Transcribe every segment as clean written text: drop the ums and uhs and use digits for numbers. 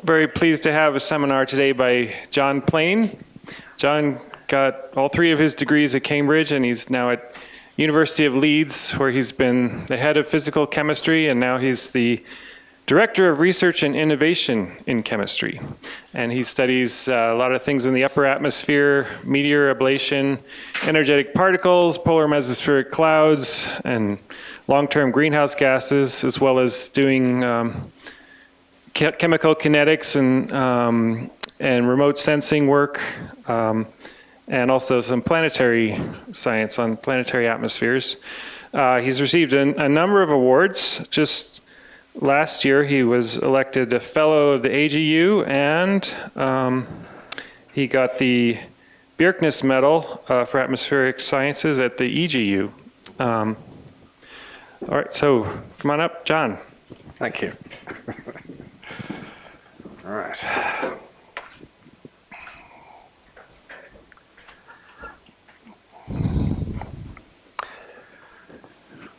very pleased to have a seminar today by John Plain. John got all 3 of his degrees at Cambridge, and he's now at University of Leeds, where he's been the head of physical chemistry, and now he's the Director of Research and Innovation in Chemistry. And he studies a lot of things in the upper atmosphere, meteor ablation, energetic particles, polar mesospheric clouds, and long-term greenhouse gases, as well as doing chemical kinetics and remote sensing work, and also some planetary science on planetary atmospheres. He's received a number of awards. Just last year, he was elected a fellow of the AGU, and he got the Bjerknes Medal for atmospheric sciences at the EGU. All right, so come on up, John. Thank you. All right.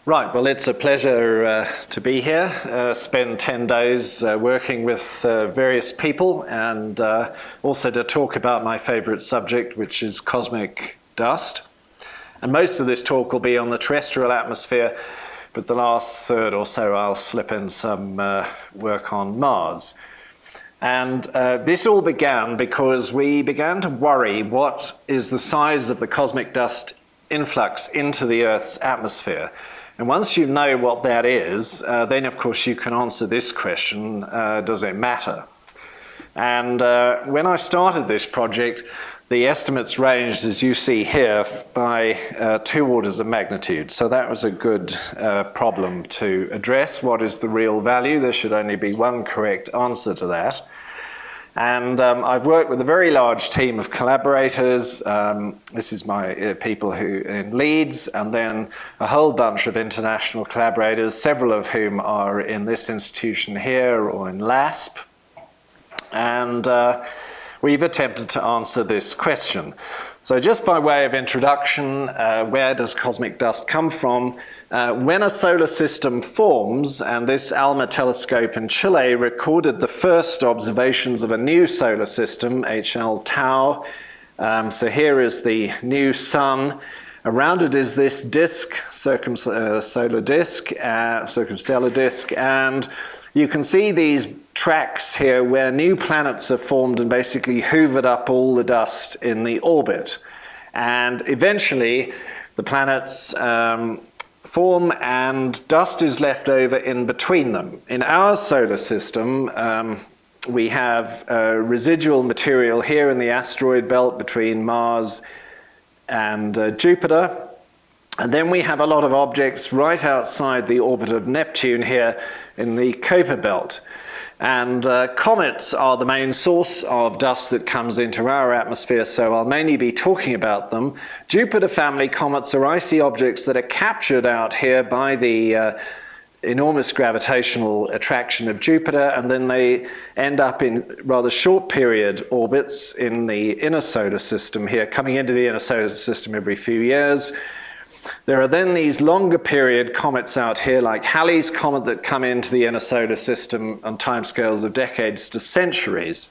Right, well, it's a pleasure to be here, spend 10 days working with various people, and also to talk about my favorite subject, which is cosmic dust. And most of this talk will be on the terrestrial atmosphere, but the last third or so I'll slip in some work on Mars. And this all began because we began to worry what is the size of the cosmic dust influx into the Earth's atmosphere. And once you know what that is, then of course you can answer this question, does it matter? And when I started this project, the estimates ranged, as you see here, by 2 orders of magnitude. So that was a good problem to address. What is the real value? There should only be one correct answer to that. And I've worked with a very large team of collaborators. This is my people who in Leeds, and then a whole bunch of international collaborators, several of whom are in this institution here or in LASP. And we've attempted to answer this question. So just by way of introduction, where does cosmic dust come from? When a solar system forms, and this ALMA telescope in Chile recorded the first observations of a new solar system, HL Tau. So here is the new sun. Around it is this disk, circumstellar disk, and you can see these tracks here where new planets are formed and basically hoovered up all the dust in the orbit. And eventually the planets form and dust is left over in between them. In our solar system, we have residual material here in the asteroid belt between Mars and Jupiter. And then we have a lot of objects right outside the orbit of Neptune here in the Kuiper belt. And comets are the main source of dust that comes into our atmosphere, so I'll mainly be talking about them. Jupiter family comets are icy objects that are captured out here by the enormous gravitational attraction of Jupiter, and then they end up in rather short period orbits in the inner solar system here, coming into the inner solar system every few years. There are then these longer period comets out here, like Halley's Comet, that come into the inner solar system on timescales of decades to centuries.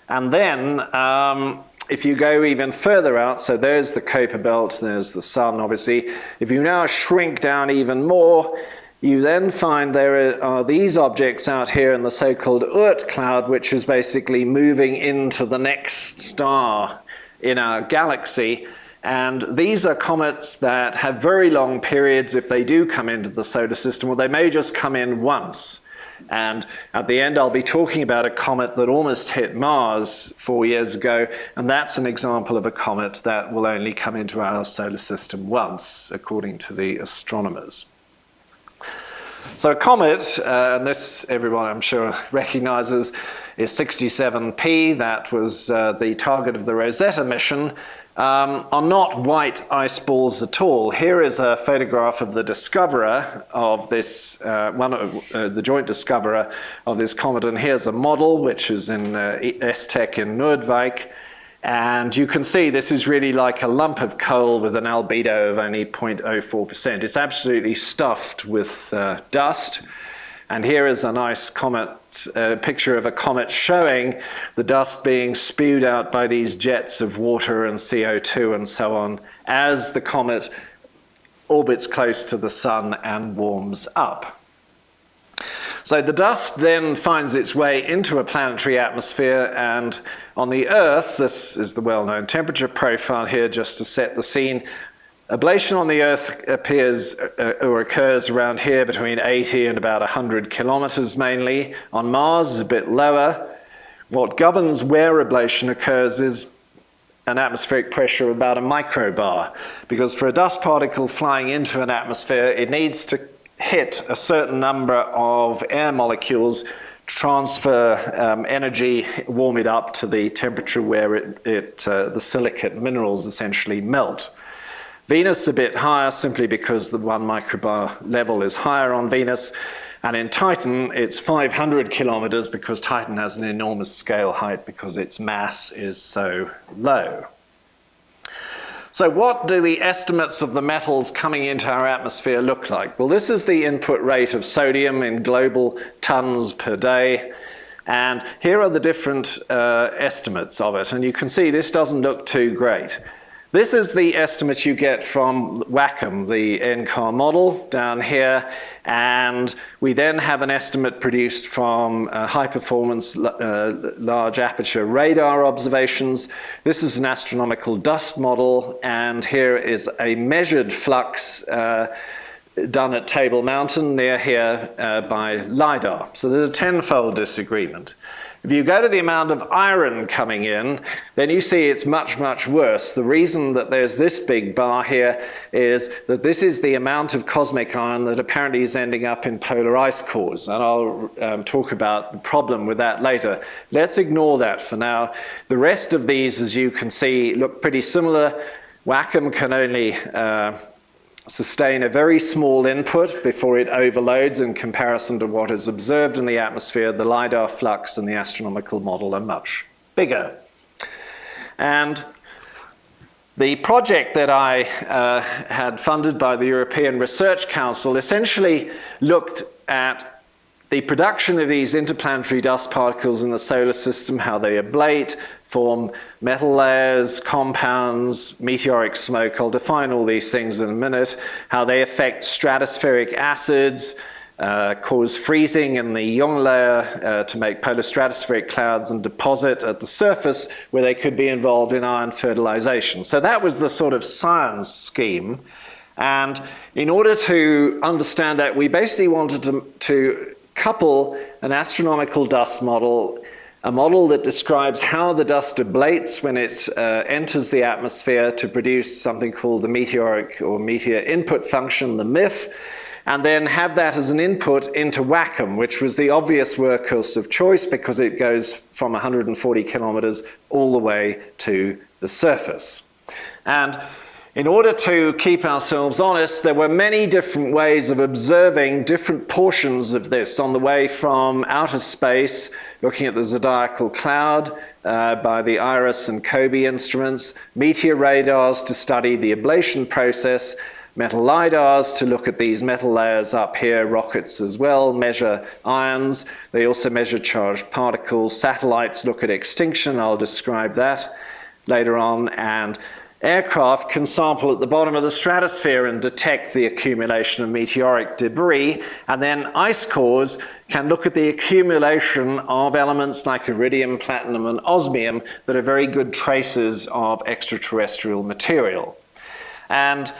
And then, if you go even further out, so there's the Kuiper belt, there's the sun, obviously. If you now shrink down even more, you then find there are these objects out here in the so-called Oort cloud, which is basically moving into the next star in our galaxy. And these are comets that have very long periods if they do come into the solar system, or they may just come in once. And at the end, I'll be talking about a comet that almost hit Mars 4 years ago, and that's an example of a comet that will only come into our solar system once, according to the astronomers. So a comet, and this everyone I'm sure recognizes, is 67P. That was the target of the Rosetta mission. Are not white ice balls at all. Here is a photograph of the discoverer of this, the joint discoverer of this comet, and here's a model which is in STEC in Noordwijk. And you can see this is really like a lump of coal with an albedo of only 0.04%. It's absolutely stuffed with dust. And here is a nice comet, picture of a comet showing the dust being spewed out by these jets of water and CO2 and so on as the comet orbits close to the sun and warms up. So the dust then finds its way into a planetary atmosphere, and on the Earth, this is the well-known temperature profile here just to set the scene. Ablation on the Earth appears or occurs around here between 80 and about 100 kilometers mainly. On Mars is a bit lower. What governs where ablation occurs is an atmospheric pressure of about a microbar, because for a dust particle flying into an atmosphere, it needs to hit a certain number of air molecules, transfer energy, warm it up to the temperature where the silicate minerals essentially melt. Venus a bit higher simply because the 1 microbar level is higher on Venus, and in Titan it's 500 kilometers because Titan has an enormous scale height because its mass is so low. So what do the estimates of the metals coming into our atmosphere look like? Well, this is the input rate of sodium in global tons per day. And here are the different estimates of it. And you can see this doesn't look too great. This is the estimate you get from WACCM, the NCAR model down here, and we then have an estimate produced from high-performance large aperture radar observations. This is an astronomical dust model, and here is a measured flux done at Table Mountain near here by lidar. So there's a tenfold disagreement. If you go to the amount of iron coming in, then you see it's much, much worse. The reason that there's this big bar here is that this is the amount of cosmic iron that apparently is ending up in polar ice cores. And I'll talk about the problem with that later. Let's ignore that for now. The rest of these, as you can see, look pretty similar. WACCM can only sustain a very small input before it overloads in comparison to what is observed in the atmosphere. The lidar flux and the astronomical model are much bigger. And the project that I had funded by the European Research Council essentially looked at the production of these interplanetary dust particles in the solar system, how they ablate, form metal layers, compounds, meteoric smoke. I'll define all these things in a minute. How they affect stratospheric acids, cause freezing in the Young layer to make polar stratospheric clouds, and deposit at the surface where they could be involved in ion fertilization. So that was the sort of science scheme. And in order to understand that, we basically wanted to couple an astronomical dust model, a model that describes how the dust ablates when it enters the atmosphere to produce something called the meteoric or meteor input function, the MIF, and then have that as an input into WACCM, which was the obvious workhorse of choice because it goes from 140 kilometers all the way to the surface. And in order to keep ourselves honest, there were many different ways of observing different portions of this on the way from outer space, looking at the zodiacal cloud by the IRIS and COBE instruments, meteor radars to study the ablation process, metal lidars to look at these metal layers up here, rockets as well, measure ions. They also measure charged particles. Satellites look at extinction. I'll describe that later on. And aircraft can sample at the bottom of the stratosphere and detect the accumulation of meteoric debris, and then ice cores can look at the accumulation of elements like iridium, platinum, and osmium that are very good traces of extraterrestrial material. And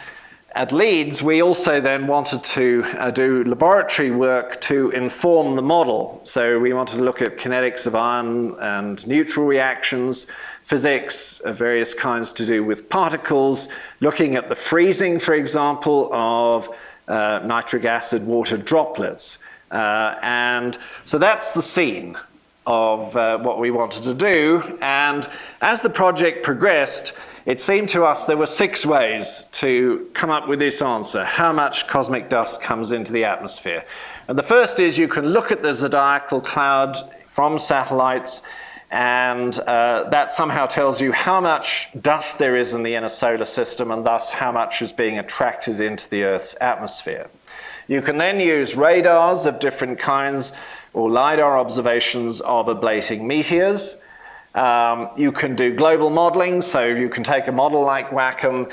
at Leeds, we also then wanted to do laboratory work to inform the model. So we wanted to look at kinetics of ion and neutral reactions, physics of various kinds to do with particles, looking at the freezing, for example, of nitric acid water droplets. And so that's the scene of what we wanted to do. And as the project progressed, it seemed to us there were 6 ways to come up with this answer: how much cosmic dust comes into the atmosphere. And the first is you can look at the zodiacal cloud from satellites and that somehow tells you how much dust there is in the inner solar system, and thus how much is being attracted into the Earth's atmosphere. You can then use radars of different kinds or lidar observations of ablating meteors. You can do global modeling, so you can take a model like WACCM,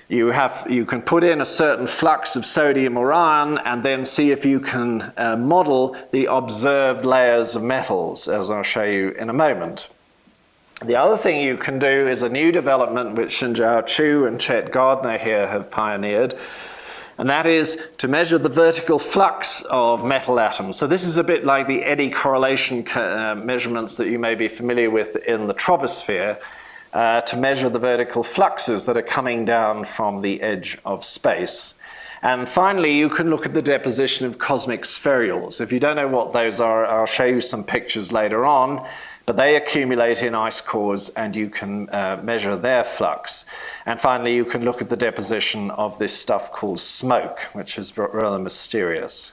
you can put in a certain flux of sodium or iron and then see if you can model the observed layers of metals, as I'll show you in a moment. The other thing you can do is a new development which Xinjiao Chu and Chet Gardner here have pioneered, and that is to measure the vertical flux of metal atoms. So this is a bit like the eddy correlation measurements that you may be familiar with in the troposphere, to measure the vertical fluxes that are coming down from the edge of space. And finally, you can look at the deposition of cosmic spherules. If you don't know what those are, I'll show you some pictures later on, but they accumulate in ice cores and you can measure their flux. And finally, you can look at the deposition of this stuff called smoke, which is rather mysterious.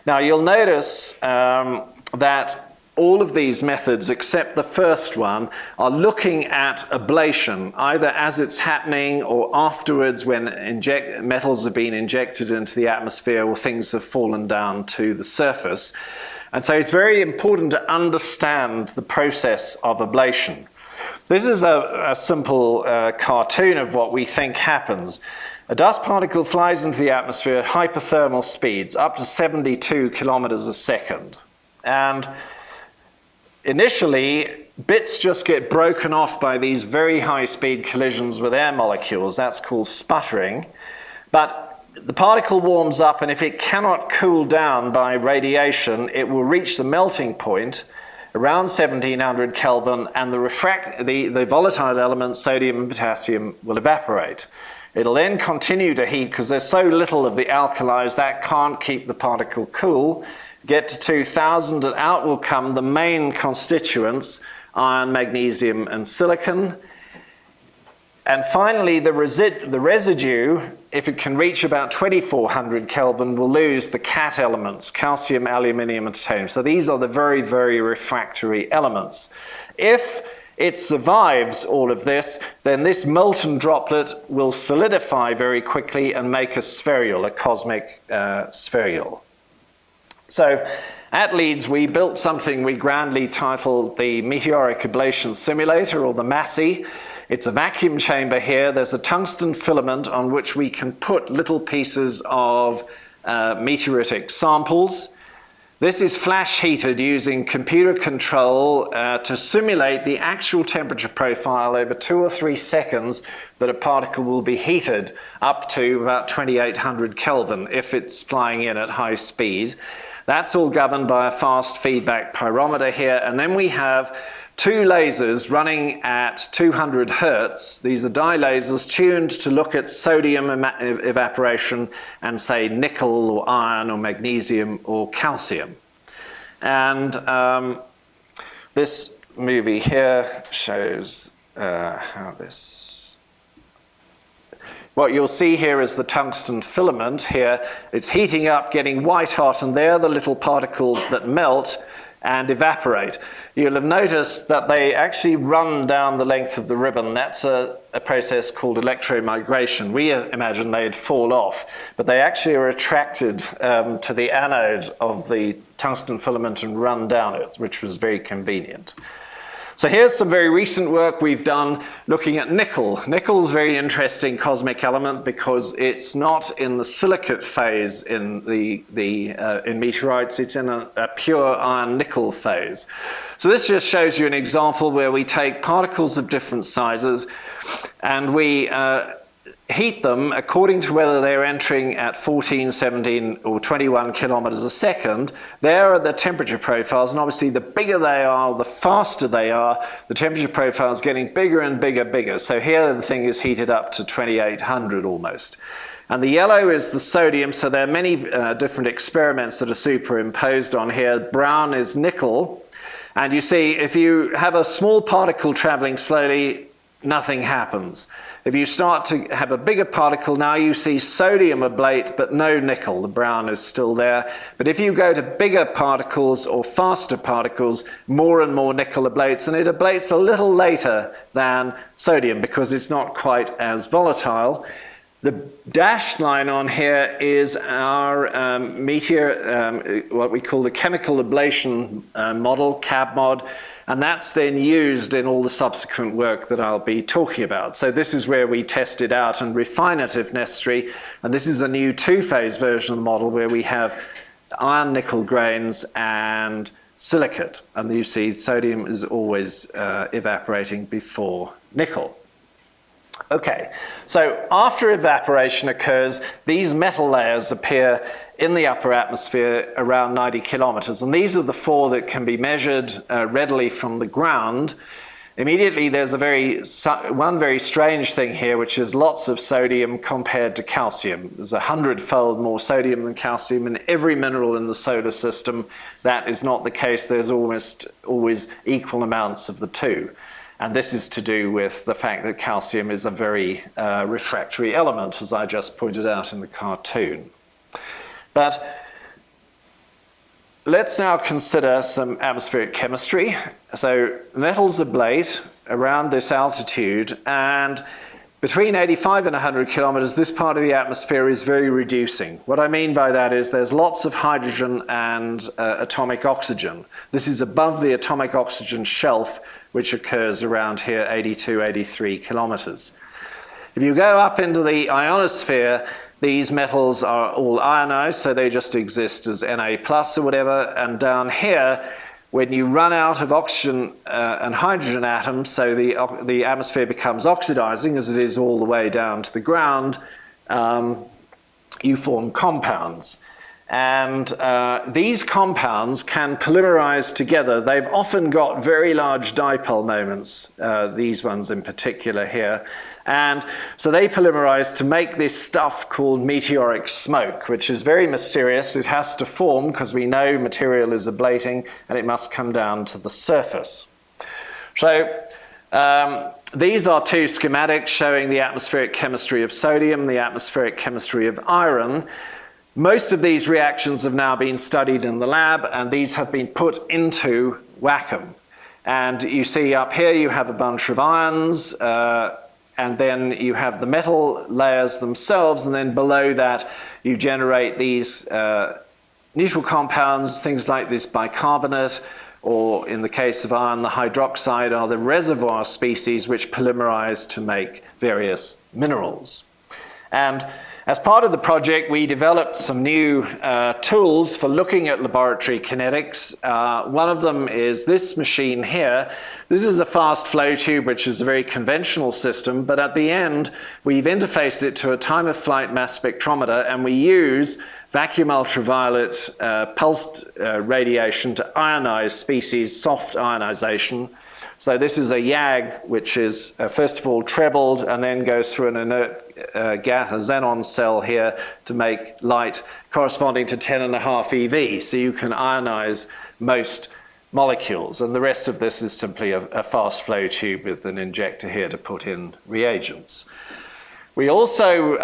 Now, you'll notice that all of these methods, except the first one, are looking at ablation, either as it's happening or afterwards when metals have been injected into the atmosphere or things have fallen down to the surface. And so it's very important to understand the process of ablation. This is a simple cartoon of what we think happens. A dust particle flies into the atmosphere at hyperthermal speeds, up to 72 kilometers a second. And initially, bits just get broken off by these very high-speed collisions with air molecules. That's called sputtering. But the particle warms up, and if it cannot cool down by radiation, it will reach the melting point around 1700 Kelvin, and the volatile elements, sodium and potassium, will evaporate. It'll then continue to heat because there's so little of the alkalis that can't keep the particle cool. Get to 2000 and out will come the main constituents, iron, magnesium and silicon. And finally, the residue, if it can reach about 2400 Kelvin, will lose the cat elements, calcium, aluminium and titanium. So these are the very, very refractory elements. If it survives all of this, then this molten droplet will solidify very quickly and make a spherule, a cosmic spherule. So at Leeds, we built something we grandly titled the Meteoric Ablation Simulator, or the MASSI. It's a vacuum chamber here. There's a tungsten filament on which we can put little pieces of meteoritic samples. This is flash heated using computer control to simulate the actual temperature profile over 2 or 3 seconds that a particle will be heated up to about 2800 Kelvin if it's flying in at high speed. That's all governed by a fast feedback pyrometer here. And then we have 2 lasers running at 200 hertz. These are dye lasers tuned to look at sodium evaporation and, say, nickel or iron or magnesium or calcium. And this movie here shows how this... What you'll see here is the tungsten filament here. It's heating up, getting white hot, and they're the little particles that melt and evaporate. You'll have noticed that they actually run down the length of the ribbon. That's a process called electromigration. We imagine they'd fall off, but they actually are attracted to the anode of the tungsten filament and run down it, which was very convenient. So here's some very recent work we've done looking at nickel. Nickel's a very interesting cosmic element because it's not in the silicate phase in in meteorites. It's in a pure iron nickel phase. So this just shows you an example where we take particles of different sizes and we heat them according to whether they're entering at 14, 17 or 21 kilometers a second. There are the temperature profiles, and obviously the bigger they are, the faster they are, the temperature profile is getting bigger and bigger. So here the thing is heated up to 2800 almost. And the yellow is the sodium, so there are many different experiments that are superimposed on here. Brown is nickel, and you see if you have a small particle traveling slowly, nothing happens. If you start to have a bigger particle, now you see sodium ablate, but no nickel. The brown is still there. But if you go to bigger particles or faster particles, more and more nickel ablates, and it ablates a little later than sodium because it's not quite as volatile. The dashed line on here is our what we call the chemical ablation model, CAB mod, and that's then used in all the subsequent work that I'll be talking about. So this is where we test it out and refine it if necessary, and this is a new two-phase version of the model where we have iron nickel grains and silicate, and you see sodium is always evaporating before nickel. Okay, so after evaporation occurs, these metal layers appear in the upper atmosphere around 90 kilometers, and these are the four that can be measured readily from the ground. Immediately there's one very strange thing here, which is lots of sodium compared to calcium. There's 100-fold more sodium than calcium in every mineral in the solar system. That is not the case. There's almost always equal amounts of the two. And this is to do with the fact that calcium is a very refractory element, as I just pointed out in the cartoon. But let's now consider some atmospheric chemistry. So metals ablate around this altitude, and between 85 and 100 kilometers, this part of the atmosphere is very reducing. What I mean by that is there's lots of hydrogen and atomic oxygen. This is above the atomic oxygen shelf, which occurs around here, 82, 83 kilometers. If you go up into the ionosphere, these metals are all ionized, so they just exist as Na plus or whatever. And down here, when you run out of oxygen and hydrogen atoms, so the atmosphere becomes oxidizing, as it is all the way down to the ground, you form compounds. And these compounds can polymerize together. They've often got very large dipole moments, these ones in particular here. And so they polymerize to make this stuff called meteoric smoke, which is very mysterious. It has to form because we know material is ablating and it must come down to the surface. So these are two schematics showing the atmospheric chemistry of sodium, the atmospheric chemistry of iron. Most of these reactions have now been studied in the lab, and these have been put into WACCM. And you see up here you have a bunch of ions, and then you have the metal layers themselves, and then below that you generate these neutral compounds, things like this bicarbonate, or in the case of iron, the hydroxide are the reservoir species which polymerize to make various minerals. And as part of the project, we developed some new tools for looking at laboratory kinetics. One of them is this machine here. This is a fast flow tube, which is a very conventional system, but at the end, we've interfaced it to a time of flight mass spectrometer, and we use vacuum ultraviolet pulsed radiation to ionize species, soft ionization. So this is a YAG, which is first of all trebled and then goes through an inert gas, a xenon cell here, to make light corresponding to 10.5 eV. So you can ionize most molecules, and the rest of this is simply a fast flow tube with an injector here to put in reagents. We also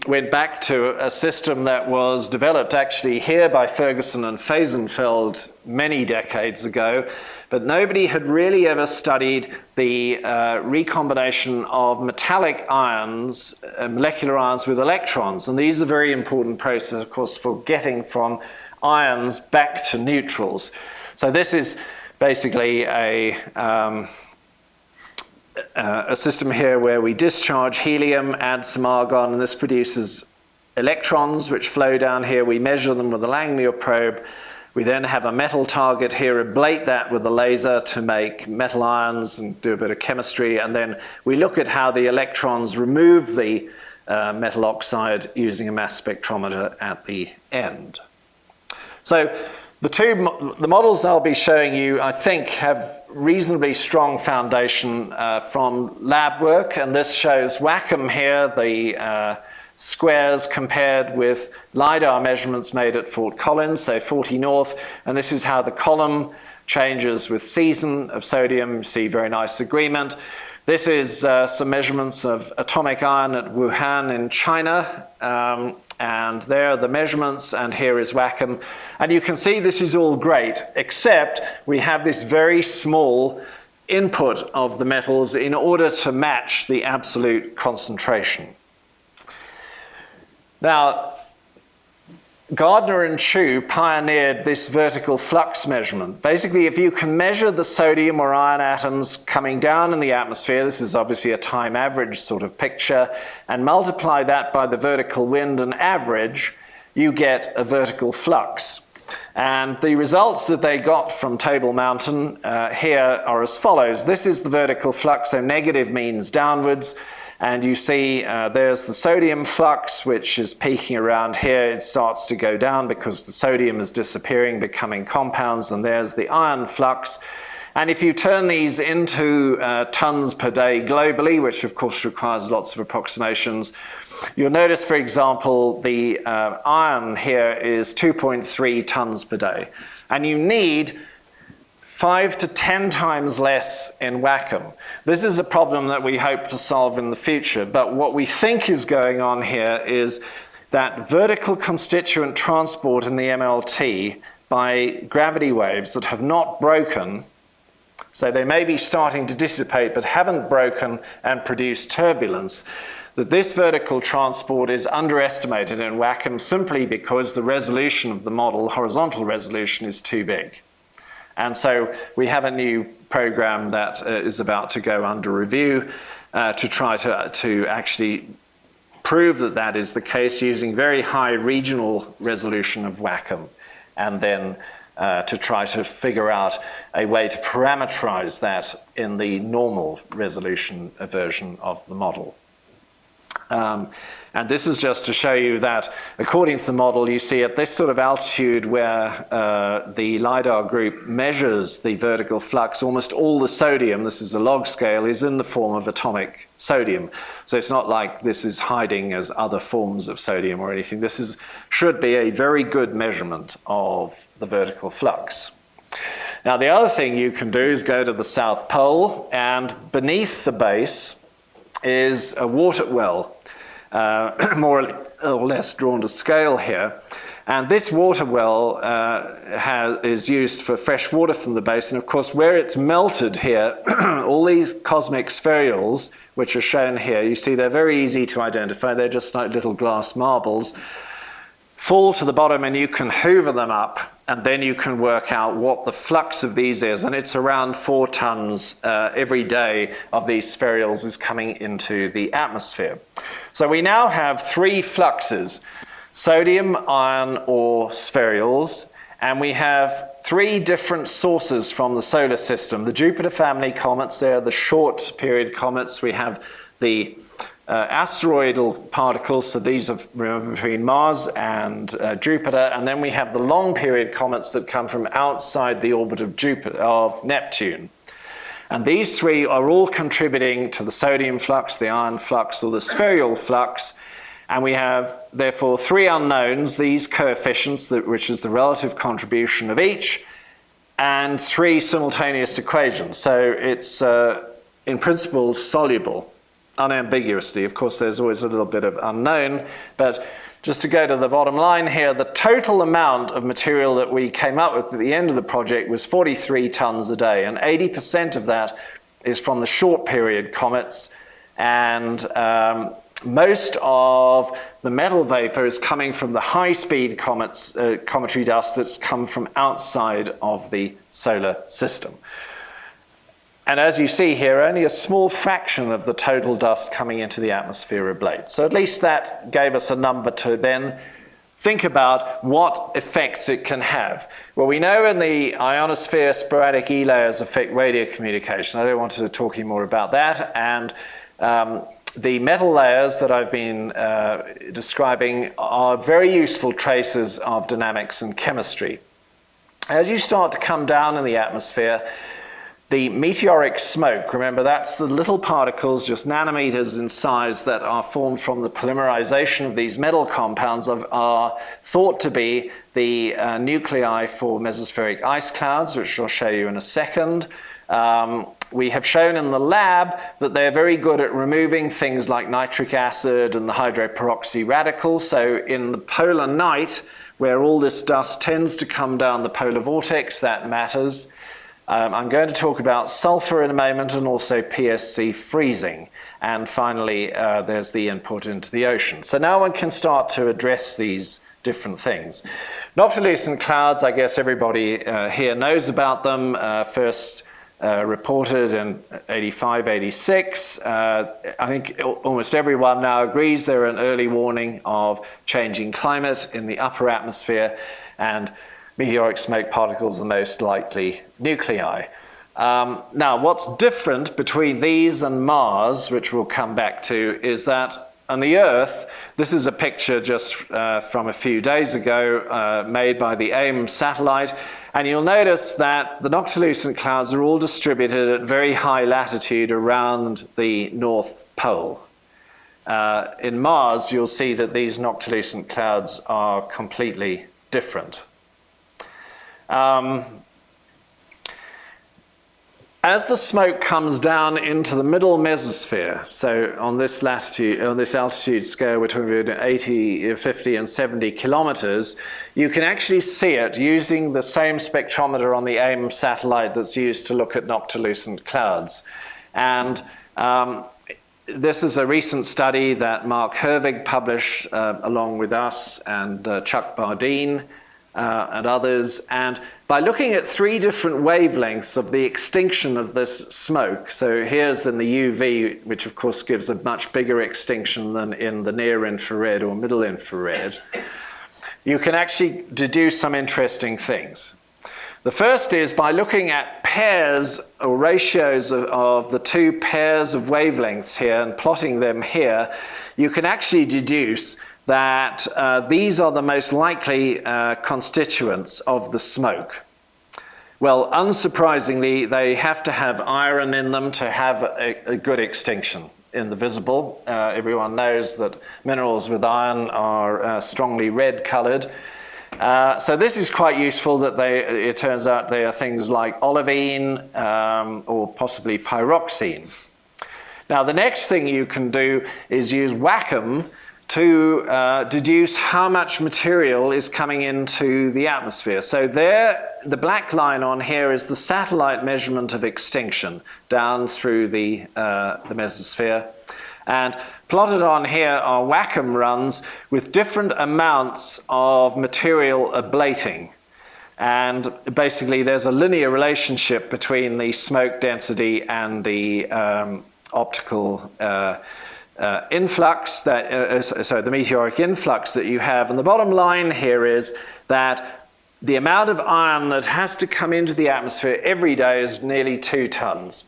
went back to a system that was developed actually here by Ferguson and Faisenfeld many decades ago, but nobody had really ever studied the recombination of metallic ions, molecular ions with electrons. And these are very important processes, of course, for getting from ions back to neutrals. So this is basically a system here where we discharge helium, add some argon, and this produces electrons which flow down here. We measure them with a Langmuir probe. We then have a metal target here, ablate that with a laser to make metal ions and do a bit of chemistry, and then we look at how the electrons remove the metal oxide using a mass spectrometer at the end. So the models I'll be showing you, I think, have reasonably strong foundation from lab work, and this shows WACCM here, the squares compared with lidar measurements made at Fort Collins, so 40 north, and this is how the column changes with season of sodium. You see very nice agreement. This is some measurements of atomic iron at Wuhan in China. And there are the measurements, and here is WACCM. And you can see this is all great, except we have this very small input of the metals in order to match the absolute concentration. Now, Gardner and Chu pioneered this vertical flux measurement. Basically, if you can measure the sodium or iron atoms coming down in the atmosphere, this is obviously a time average sort of picture, and multiply that by the vertical wind and average, you get a vertical flux. And the results that they got from Table Mountain here are as follows. This is the vertical flux, so negative means downwards. And you see there's the sodium flux, which is peaking around here. It starts to go down because the sodium is disappearing, becoming compounds. And there's the iron flux. And if you turn these into tons per day globally, which of course requires lots of approximations, you'll notice, for example, the iron here is 2.3 tons per day. And you need 5 to 10 times less in WACCM. This is a problem that we hope to solve in the future, but what we think is going on here is that vertical constituent transport in the MLT by gravity waves that have not broken, so they may be starting to dissipate but haven't broken and produced turbulence, that this vertical transport is underestimated in WACCM simply because the resolution of the model, horizontal resolution, is too big. And so we have a new program that is about to go under review to try to actually prove that that is the case using very high regional resolution of WACCM, and then to try to figure out a way to parameterize that in the normal resolution version of the model. And this is just to show you that, according to the model, you see at this sort of altitude where the lidar group measures the vertical flux, almost all the sodium, this is a log scale, is in the form of atomic sodium. So it's not like this is hiding as other forms of sodium or anything. This should be a very good measurement of the vertical flux. Now, the other thing you can do is go to the South Pole, and beneath the base is a water well. More or less drawn to scale here. And this water well is used for fresh water from the basin. Of course, where it's melted here, all these cosmic spherules, which are shown here, you see they're very easy to identify. They're just like little glass marbles. Fall to the bottom and you can hoover them up, and then you can work out what the flux of these is. And it's around 4 tons every day of these spherules is coming into the atmosphere. So we now have 3 fluxes: sodium, iron, or spherules. And we have 3 different sources from the solar system. The Jupiter family comets, they're the short period comets. We have the asteroidal particles, so these are between Mars and Jupiter, and then we have the long period comets that come from outside the orbit of Neptune. And these 3 are all contributing to the sodium flux, the iron flux, or the spherule flux, and we have therefore 3 unknowns, these coefficients, which is the relative contribution of each, and 3 simultaneous equations. So it's in principle soluble unambiguously. Of course, there's always a little bit of unknown, but just to go to the bottom line here, the total amount of material that we came up with at the end of the project was 43 tons a day, and 80% of that is from the short period comets, and most of the metal vapor is coming from the high-speed cometary dust that's come from outside of the solar system. And as you see here, only a small fraction of the total dust coming into the atmosphere ablates. So at least that gave us a number to then think about what effects it can have. Well, we know in the ionosphere, sporadic E layers affect radio communication. I don't want to talk any more about that. And the metal layers that I've been describing are very useful traces of dynamics and chemistry. As you start to come down in the atmosphere, the meteoric smoke, remember that's the little particles, just nanometers in size, that are formed from the polymerization of these metal compounds, are thought to be the nuclei for mesospheric ice clouds, which I'll show you in a second. we have shown in the lab that they're very good at removing things like nitric acid and the hydroperoxy radical. So in the polar night, where all this dust tends to come down the polar vortex, that matters. I'm going to talk about sulfur in a moment and also PSC freezing. And finally, there's the input into the ocean. So now one can start to address these different things. Noctilucent clouds, I guess everybody here knows about them. First reported in 85, 86. I think almost everyone now agrees they're an early warning of changing climate in the upper atmosphere, and meteoric smoke particles are most likely nuclei. Now, what's different between these and Mars, which we'll come back to, is that on the Earth, this is a picture just from a few days ago made by the AIM satellite, and you'll notice that the noctilucent clouds are all distributed at very high latitude around the North Pole. In Mars, you'll see that these noctilucent clouds are completely different. As the smoke comes down into the middle mesosphere, so on this latitude, on this altitude scale, we're talking about 80, 50, and 70 kilometers, you can actually see it using the same spectrometer on the AIM satellite that's used to look at noctilucent clouds. And this is a recent study that Mark Hervig published along with us and Chuck Bardeen and others. And by looking at 3 different wavelengths of the extinction of this smoke, so here's in the UV, which of course gives a much bigger extinction than in the near infrared or middle infrared, you can actually deduce some interesting things. The first is by looking at pairs or ratios of the 2 pairs of wavelengths here and plotting them here, you can actually deduce that these are the most likely constituents of the smoke. Well, unsurprisingly, they have to have iron in them to have a good extinction in the visible. Everyone knows that minerals with iron are strongly red colored. So this is quite useful that it turns out they are things like olivine or possibly pyroxene. Now, the next thing you can do is use WACCM to deduce how much material is coming into the atmosphere. So there, the black line on here is the satellite measurement of extinction down through the mesosphere. And plotted on here are WACCM runs with different amounts of material ablating. And basically there's a linear relationship between the smoke density and the optical influx, the meteoric influx that you have. And the bottom line here is that the amount of iron that has to come into the atmosphere every day is nearly 2 tons.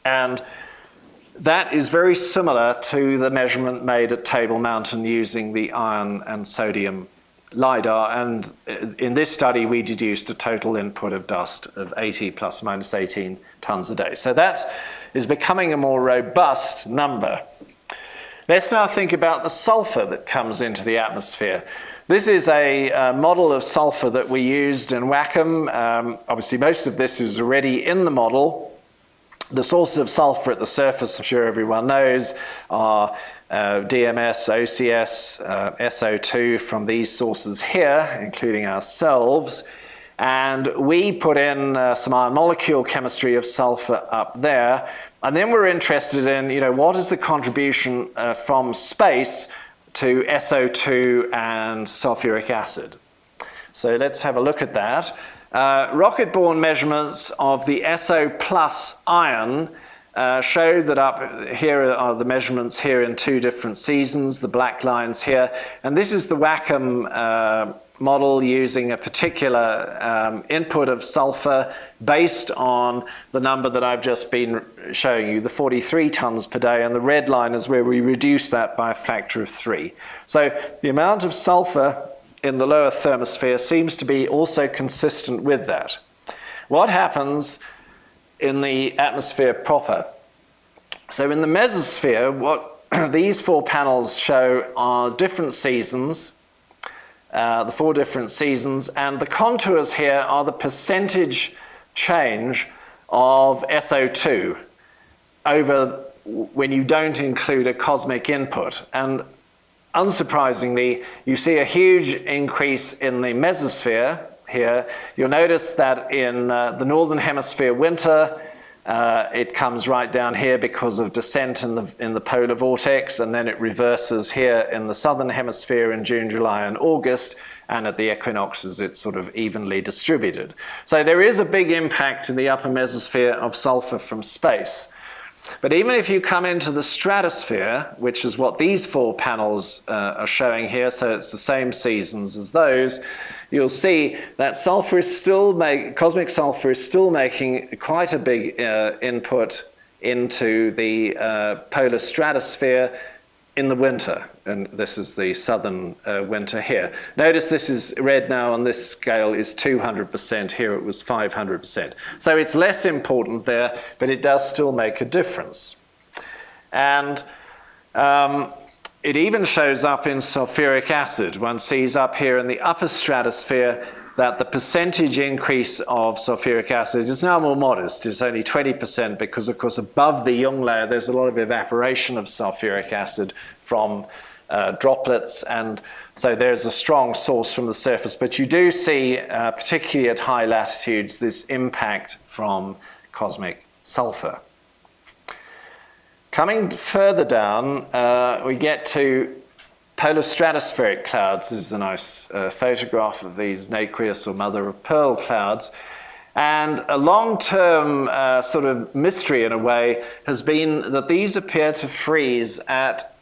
And that is very similar to the measurement made at Table Mountain using the iron and sodium lidar. And in this study, we deduced a total input of dust of 80 plus minus 18 tons a day. So that is becoming a more robust number. Let's now think about the sulfur that comes into the atmosphere. This is a model of sulfur that we used in WACCM. Obviously, most of this is already in the model. The sources of sulfur at the surface, I'm sure everyone knows, are DMS, OCS, SO2 from these sources here, including ourselves. And we put in some ion molecule chemistry of sulfur up there. And then we're interested in, what is the contribution from space to SO2 and sulfuric acid. So let's have a look at that. Rocket-borne measurements of the SO plus ion show that up here are the measurements here in 2 different seasons, the black lines here. And this is the WACCM model using a particular input of sulfur based on the number that I've just been showing you, the 43 tons per day, and the red line is where we reduce that by a factor of 3. So the amount of sulfur in the lower thermosphere seems to be also consistent with that. What happens in the atmosphere proper? So in the mesosphere, what these 4 panels show are different seasons, the 4 different seasons, and the contours here are the percentage change of SO2 over when you don't include a cosmic input. And unsurprisingly, you see a huge increase in the mesosphere here. You'll notice that in the northern hemisphere winter, it comes right down here because of descent in the polar vortex, and then it reverses here in the southern hemisphere in June, July, and August, and at the equinoxes it's sort of evenly distributed. So there is a big impact in the upper mesosphere of sulfur from space. But even if you come into the stratosphere, which is what these 4 panels are showing here, so it's the same seasons as those, you'll see that cosmic sulfur is still making quite a big input into the polar stratosphere in the winter. And this is the southern winter here. Notice this is red now on this scale is 200%. Here it was 500%. So it's less important there, but it does still make a difference. And it even shows up in sulfuric acid. One sees up here in the upper stratosphere that the percentage increase of sulfuric acid is now more modest. It's only 20% because, of course, above the Young layer, there's a lot of evaporation of sulfuric acid from droplets, and so there's a strong source from the surface. But you do see, particularly at high latitudes, this impact from cosmic sulfur. Coming further down, we get to polar stratospheric clouds. This is a nice photograph of these nacreous or mother-of-pearl clouds. And a long-term sort of mystery, in a way, has been that these appear to freeze at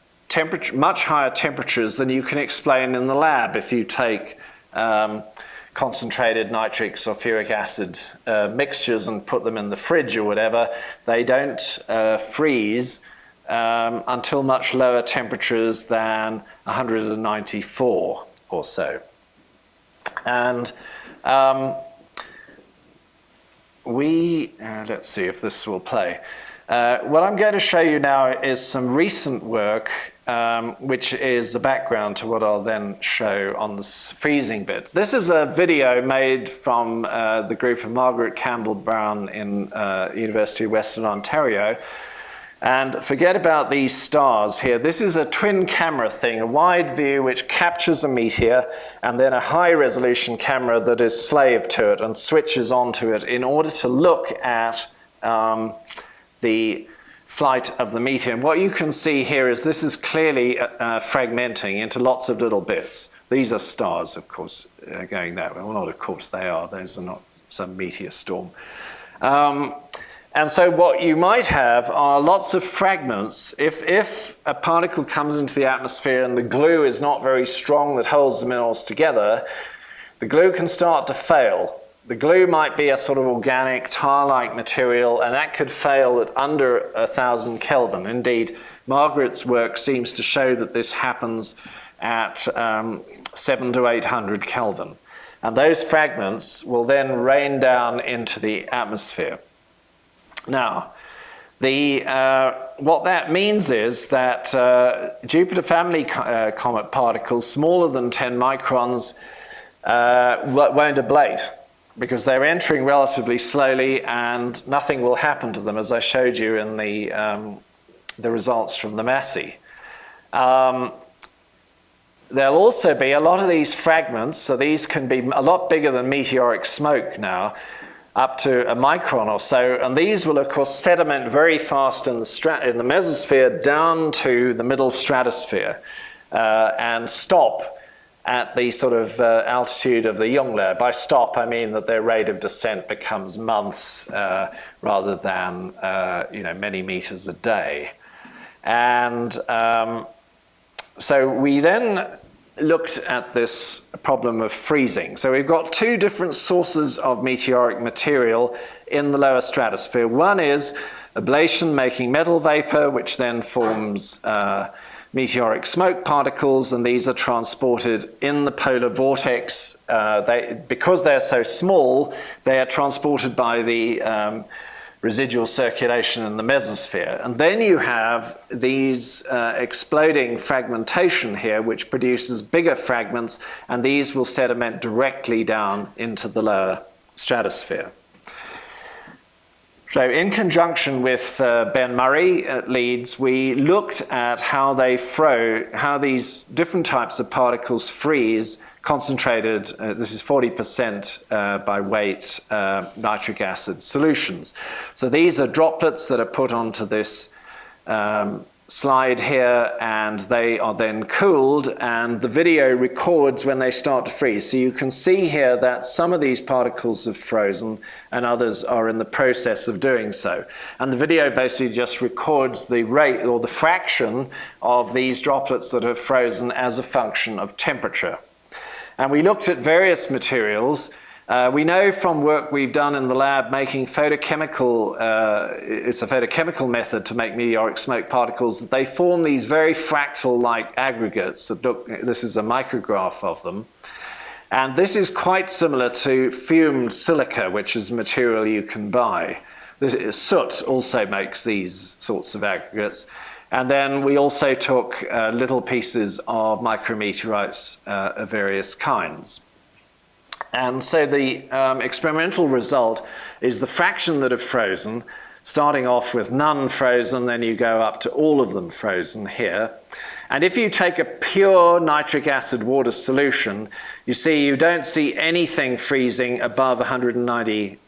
much higher temperatures than you can explain in the lab. If you take concentrated nitric sulfuric acid mixtures and put them in the fridge or whatever, they don't freeze until much lower temperatures than 194 or so. And let's see if this will play. What I'm going to show you now is some recent work, which is the background to what I'll then show on the freezing bit. This is a video made from the group of Margaret Campbell Brown in University of Western Ontario. And forget about these stars here. This is a twin camera thing, a wide view which captures a meteor, and then a high resolution camera that is slave to it and switches onto it in order to look at the flight of the meteor. And what you can see here is this is clearly fragmenting into lots of little bits. These are stars, of course, going that way. Well, not of course they are. Those are not some meteor storm. And so what you might have are lots of fragments. If a particle comes into the atmosphere and the glue is not very strong that holds the minerals together, the glue can start to fail. The glue might be a sort of organic tar-like material, and that could fail at under 1,000 Kelvin. Indeed, Margaret's work seems to show that this happens at 700 to 800 Kelvin. And those fragments will then rain down into the atmosphere. Now, what that means is that Jupiter family comet particles smaller than 10 microns won't ablate, because they're entering relatively slowly and nothing will happen to them, as I showed you in the results from the Massey. There'll also be a lot of these fragments, so these can be a lot bigger than meteoric smoke now, up to a micron or so, and these will of course sediment very fast in the mesosphere down to the middle stratosphere and stop at the sort of altitude of the Young layer. By stop, I mean that their rate of descent becomes months rather than many meters a day. And so we then looked at this problem of freezing. So we've got two different sources of meteoric material in the lower stratosphere. One is ablation making metal vapor, which then forms meteoric smoke particles, and these are transported in the polar vortex. Because they're so small, they are transported by the residual circulation in the mesosphere. And then you have these exploding fragmentation here, which produces bigger fragments, and these will sediment directly down into the lower stratosphere. So in conjunction with Ben Murray at Leeds, we looked at how how these different types of particles freeze concentrated, this is 40% by weight, nitric acid solutions. So these are droplets that are put onto this slide here, and they are then cooled, and the video records when they start to freeze. So you can see here that some of these particles have frozen and others are in the process of doing so. And the video basically just records the rate or the fraction of these droplets that have frozen as a function of temperature. And we looked at various materials. We know from work we've done in the lab making photochemical, it's a photochemical method to make meteoric smoke particles, that they form these very fractal-like aggregates. This is a micrograph of them. And this is quite similar to fumed silica, which is a material you can buy. Soot also makes these sorts of aggregates. And then we also took little pieces of micrometeorites of various kinds. And so the experimental result is the fraction that have frozen, starting off with none frozen, then you go up to all of them frozen here. And if you take a pure nitric acid water solution, you see you don't see anything freezing above 190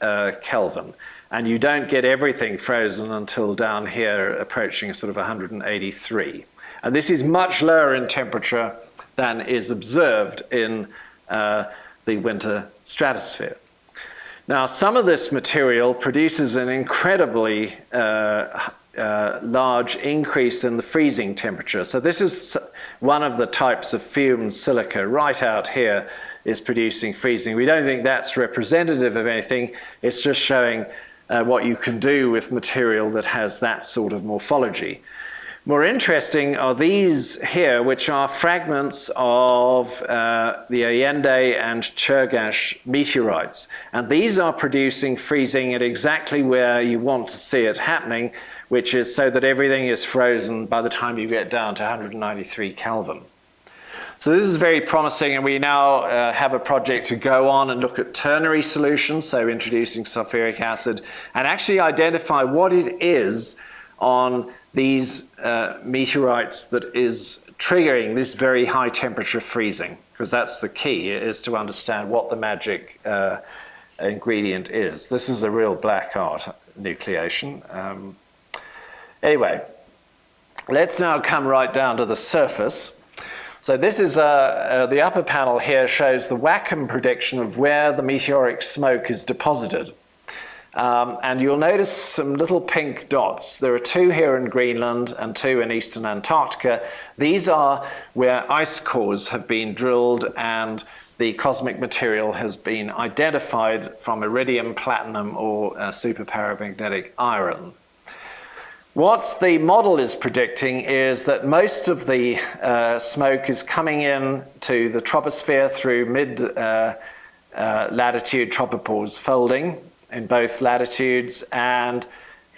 Kelvin. And you don't get everything frozen until down here approaching sort of 183. And this is much lower in temperature than is observed in the winter stratosphere. Now, some of this material produces an incredibly large increase in the freezing temperature. So this is one of the types of fumed silica right out here is producing freezing. We don't think that's representative of anything. It's just showing what you can do with material that has that sort of morphology. More interesting are these here, which are fragments of the Allende and Churgash meteorites. And these are producing freezing at exactly where you want to see it happening, which is so that everything is frozen by the time you get down to 193 Kelvin. So this is very promising, and we now have a project to go on and look at ternary solutions, so introducing sulfuric acid, and actually identify what it is on these meteorites that is triggering this very high temperature freezing, because that's the key, is to understand what the magic ingredient is. This is a real black art nucleation. Anyway, let's now come right down to the surface. So this is the upper panel here shows the WACCM prediction of where the meteoric smoke is deposited. And you'll notice some little pink dots. There are 2 here in Greenland and 2 in eastern Antarctica. These are where ice cores have been drilled and the cosmic material has been identified from iridium, platinum, or superparamagnetic iron. What the model is predicting is that most of the smoke is coming in to the troposphere through mid-latitude tropopause folding in both latitudes and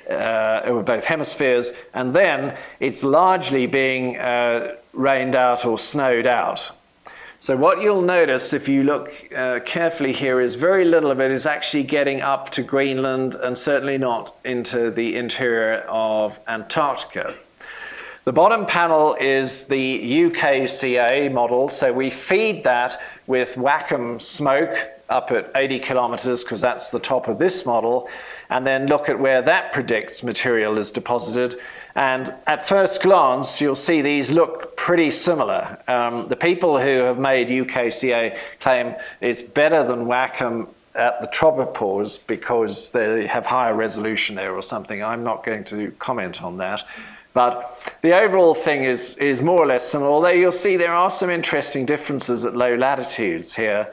or both hemispheres, and then it's largely being rained out or snowed out. So what you'll notice if you look carefully here is very little of it is actually getting up to Greenland and certainly not into the interior of Antarctica. The bottom panel is the UKCA model, so we feed that with WACCM smoke up at 80 kilometers, because that's the top of this model, and then look at where that predicts material is deposited. And at first glance, you'll see these look pretty similar. The people who have made UKCA claim it's better than WACCM at the tropopause because they have higher resolution there or something. I'm not going to comment on that. But the overall thing is more or less similar, although you'll see there are some interesting differences at low latitudes here.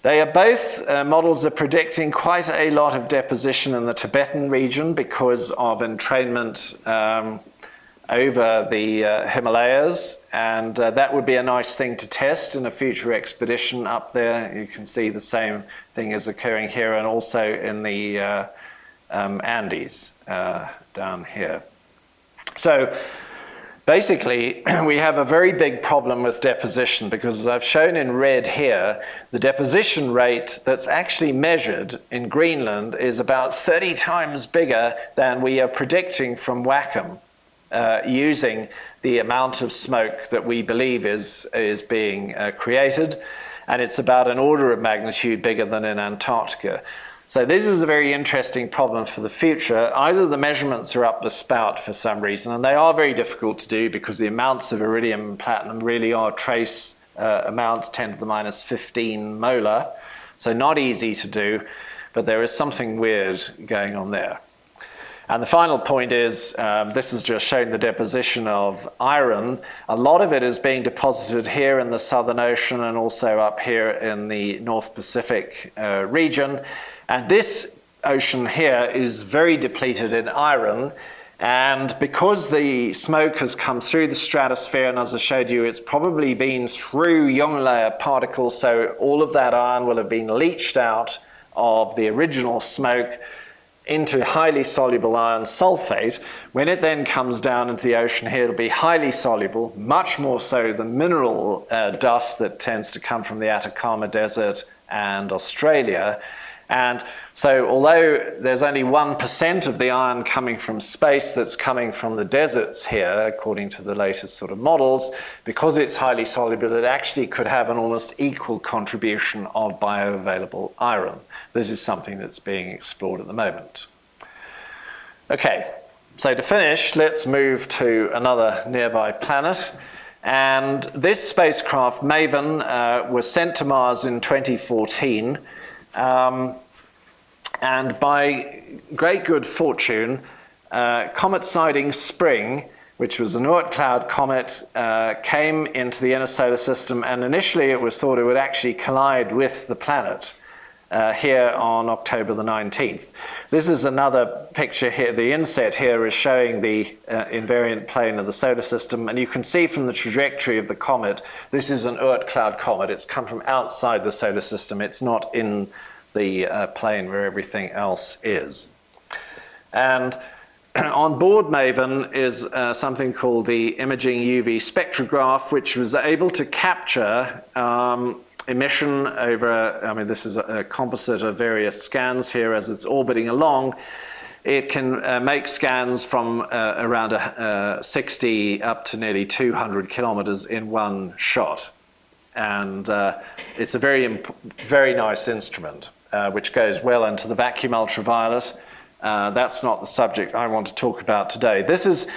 They are both models are predicting quite a lot of deposition in the Tibetan region because of entrainment over the Himalayas, and that would be a nice thing to test in a future expedition up there. You can see the same thing is occurring here and also in the Andes down here. So Basically, we have a very big problem with deposition because, as I've shown in red here, the deposition rate that's actually measured in Greenland is about 30 times bigger than we are predicting from WACCM using the amount of smoke that we believe is being created. And it's about an order of magnitude bigger than in Antarctica. So this is a very interesting problem for the future. Either the measurements are up the spout for some reason, and they are very difficult to do because the amounts of iridium and platinum really are trace amounts, 10 to the minus 15 molar. So not easy to do, but there is something weird going on there. And the final point is, this is just showing the deposition of iron. A lot of it is being deposited here in the Southern Ocean and also up here in the North Pacific region. And this ocean here is very depleted in iron. And because the smoke has come through the stratosphere, and as I showed you, it's probably been through young layer particles, so all of that iron will have been leached out of the original smoke into highly soluble iron sulfate. When it then comes down into the ocean here, it'll be highly soluble, much more so than mineral dust that tends to come from the Atacama Desert and Australia. And so although there's only 1% of the iron coming from space that's coming from the deserts here, according to the latest sort of models, because it's highly soluble, it actually could have an almost equal contribution of bioavailable iron. This is something that's being explored at the moment. Okay, so to finish, let's move to another nearby planet. And this spacecraft, MAVEN, was sent to Mars in 2014. And by great good fortune, comet siding Spring, which was an Oort cloud comet, came into the inner solar system, and initially it was thought it would actually collide with the planet here on October the 19th. This is another picture here. The inset here is showing the invariant plane of the solar system, and you can see from the trajectory of the comet, this is an Oort cloud comet. It's come from outside the solar system. It's not in the plane where everything else is. And on board MAVEN is something called the imaging UV spectrograph, which was able to capture emission over, I mean, this is a composite of various scans here as it's orbiting along. It can make scans from around 60 up to nearly 200 kilometers in one shot. And it's a very nice instrument, which goes well into the vacuum ultraviolet. That's not the subject I want to talk about today. This is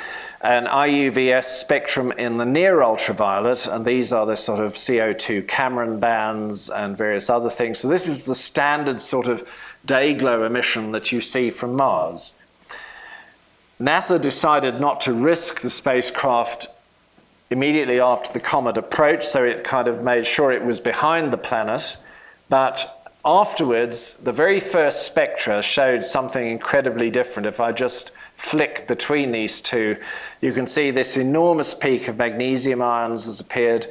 an IUVS spectrum in the near ultraviolet, and these are the sort of CO2 Cameron bands and various other things. So this is the standard sort of day glow emission that you see from Mars. NASA decided not to risk the spacecraft immediately after the comet approached, so it kind of made sure it was behind the planet. But afterwards, the very first spectra showed something incredibly different. If I just flick between these two, you can see this enormous peak of magnesium ions has appeared,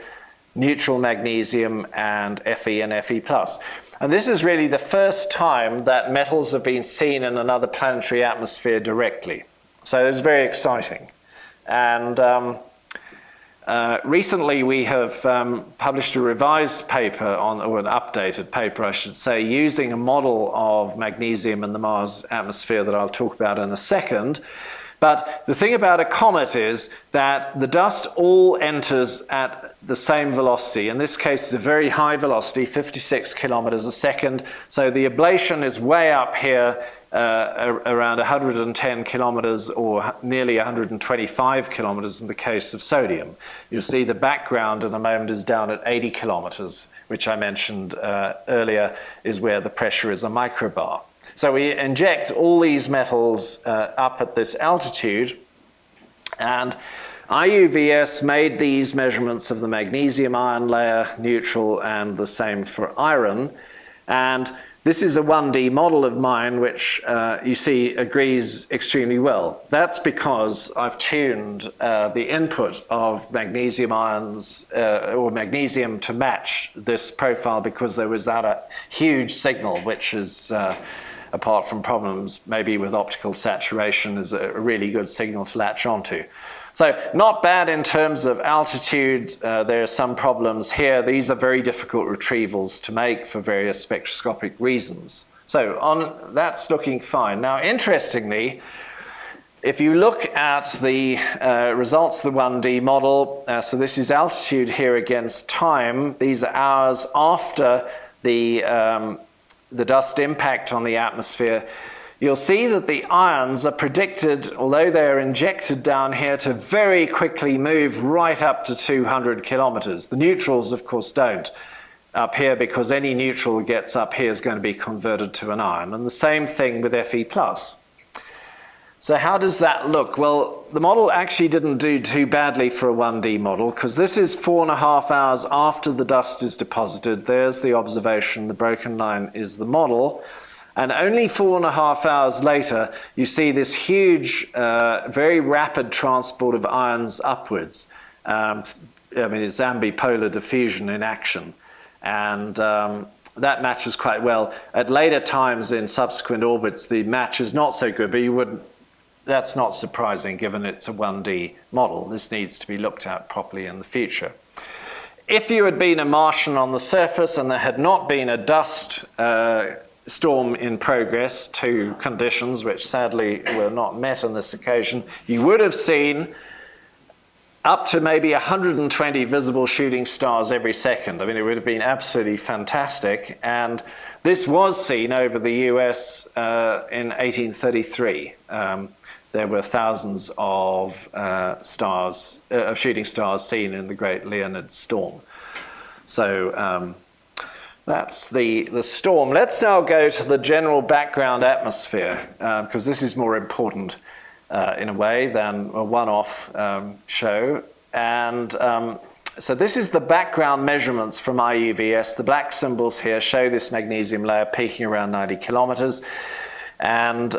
neutral magnesium and Fe and Fe+. And this is really the first time that metals have been seen in another planetary atmosphere directly. So it's very exciting. And recently we have published a revised paper, or an updated paper I should say, using a model of magnesium in the Mars atmosphere that I'll talk about in a second. But the thing about a comet is that the dust all enters at the same velocity. In this case, it's a very high velocity, 56 kilometers a second. So the ablation is way up here, around 110 kilometers or nearly 125 kilometers in the case of sodium. You'll see the background in a moment is down at 80 kilometers, which I mentioned earlier is where the pressure is a microbar. So we inject all these metals up at this altitude, and IUVS made these measurements of the magnesium ion layer, neutral, and the same for iron. And this is a 1D model of mine, which you see agrees extremely well. That's because I've tuned the input of magnesium ions or magnesium to match this profile, because there was that a huge signal, which is apart from problems maybe with optical saturation, is a really good signal to latch onto. So not bad in terms of altitude. There are some problems here. These are very difficult retrievals to make for various spectroscopic reasons. So that's looking fine. Now, interestingly, if you look at the results of the 1D model, so this is altitude here against time. These are hours after the dust impact on the atmosphere. You'll see that the ions are predicted, although they're injected down here, to very quickly move right up to 200 kilometers. The neutrals, of course, don't up here, because any neutral that gets up here is going to be converted to an ion. And the same thing with Fe+. So how does that look? Well, the model actually didn't do too badly for a 1D model, because this is 4.5 hours after the dust is deposited. There's the observation. The broken line is the model. And only 4.5 hours later, you see this huge, very rapid transport of ions upwards. I mean, it's ambipolar diffusion in action. And that matches quite well. At later times in subsequent orbits, the match is not so good, but that's not surprising given it's a 1D model. This needs to be looked at properly in the future. If you had been a Martian on the surface and there had not been a dust storm in progress, two conditions which sadly were not met on this occasion, you would have seen up to maybe 120 visible shooting stars every second. I mean, it would have been absolutely fantastic. And this was seen over the US in 1833. There were thousands of shooting stars seen in the Great Leonid Storm. So that's the storm. Let's now go to the general background atmosphere, because this is more important in a way than a one-off show. And so this is the background measurements from IUVS. The black symbols here show this magnesium layer peaking around 90 kilometers. And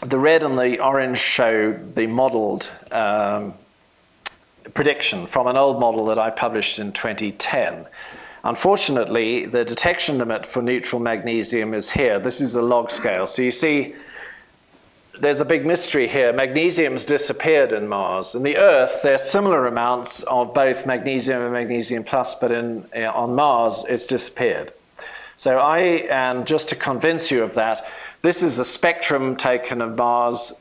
the red and the orange show the modeled prediction from an old model that I published in 2010. Unfortunately, the detection limit for neutral magnesium is here. This is a log scale. So you see, there's a big mystery here. Magnesium's disappeared in Mars. In the Earth, there's similar amounts of both magnesium and magnesium plus, but on Mars, it's disappeared. So and just to convince you of that, this is a spectrum taken of Mars.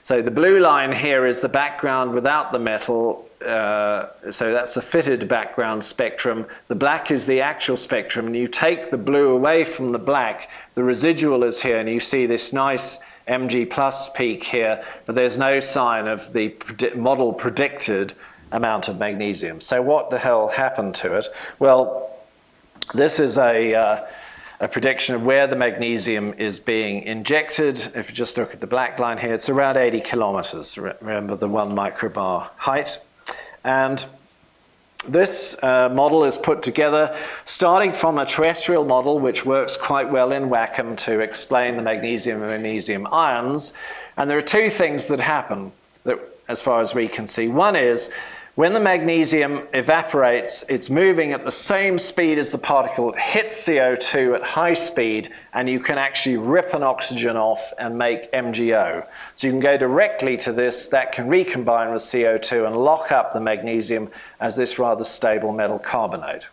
So the blue line here is the background without the metal. So that's a fitted background spectrum. The black is the actual spectrum. And you take the blue away from the black, the residual is here, and you see this nice Mg plus peak here, but there's no sign of the model predicted amount of magnesium. So what the hell happened to it? Well, this is a prediction of where the magnesium is being injected. If you just look at the black line here, it's around 80 kilometers. Remember the 1 microbar height. And this model is put together starting from a terrestrial model, which works quite well in WACCM to explain the magnesium and magnesium ions. And there are two things that happen, that, as far as we can see. One is, when the magnesium evaporates, it's moving at the same speed as the particle. It hits CO2 at high speed, and you can actually rip an oxygen off and make MgO. So you can go directly to this. That can recombine with CO2 and lock up the magnesium as this rather stable metal carbonate.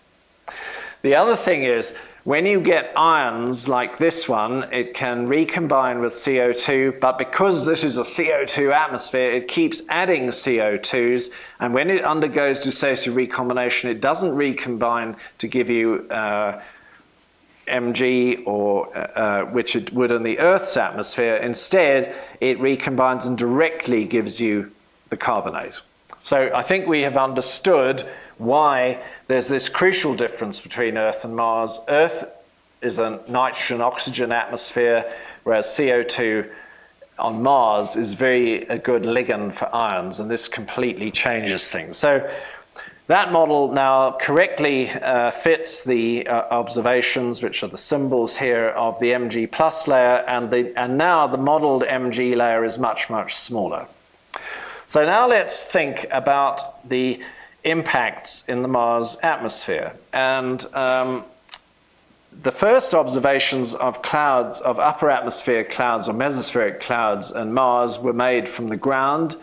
The other thing is, when you get ions like this one, it can recombine with CO2, but because this is a CO2 atmosphere, it keeps adding CO2s, and when it undergoes dissociative recombination, it doesn't recombine to give you Mg, or which it would in the Earth's atmosphere. Instead, it recombines and directly gives you the carbonate. So I think we have understood why there's this crucial difference between Earth and Mars. Earth is a nitrogen-oxygen atmosphere, whereas CO2 on Mars is a good ligand for ions, and this completely changes things. So that model now correctly fits the observations, which are the symbols here of the Mg plus layer, and now the modeled Mg layer is much, much smaller. So now let's think about the impacts in the Mars atmosphere. And the first observations of clouds, of upper atmosphere clouds or mesospheric clouds on Mars were made from the ground.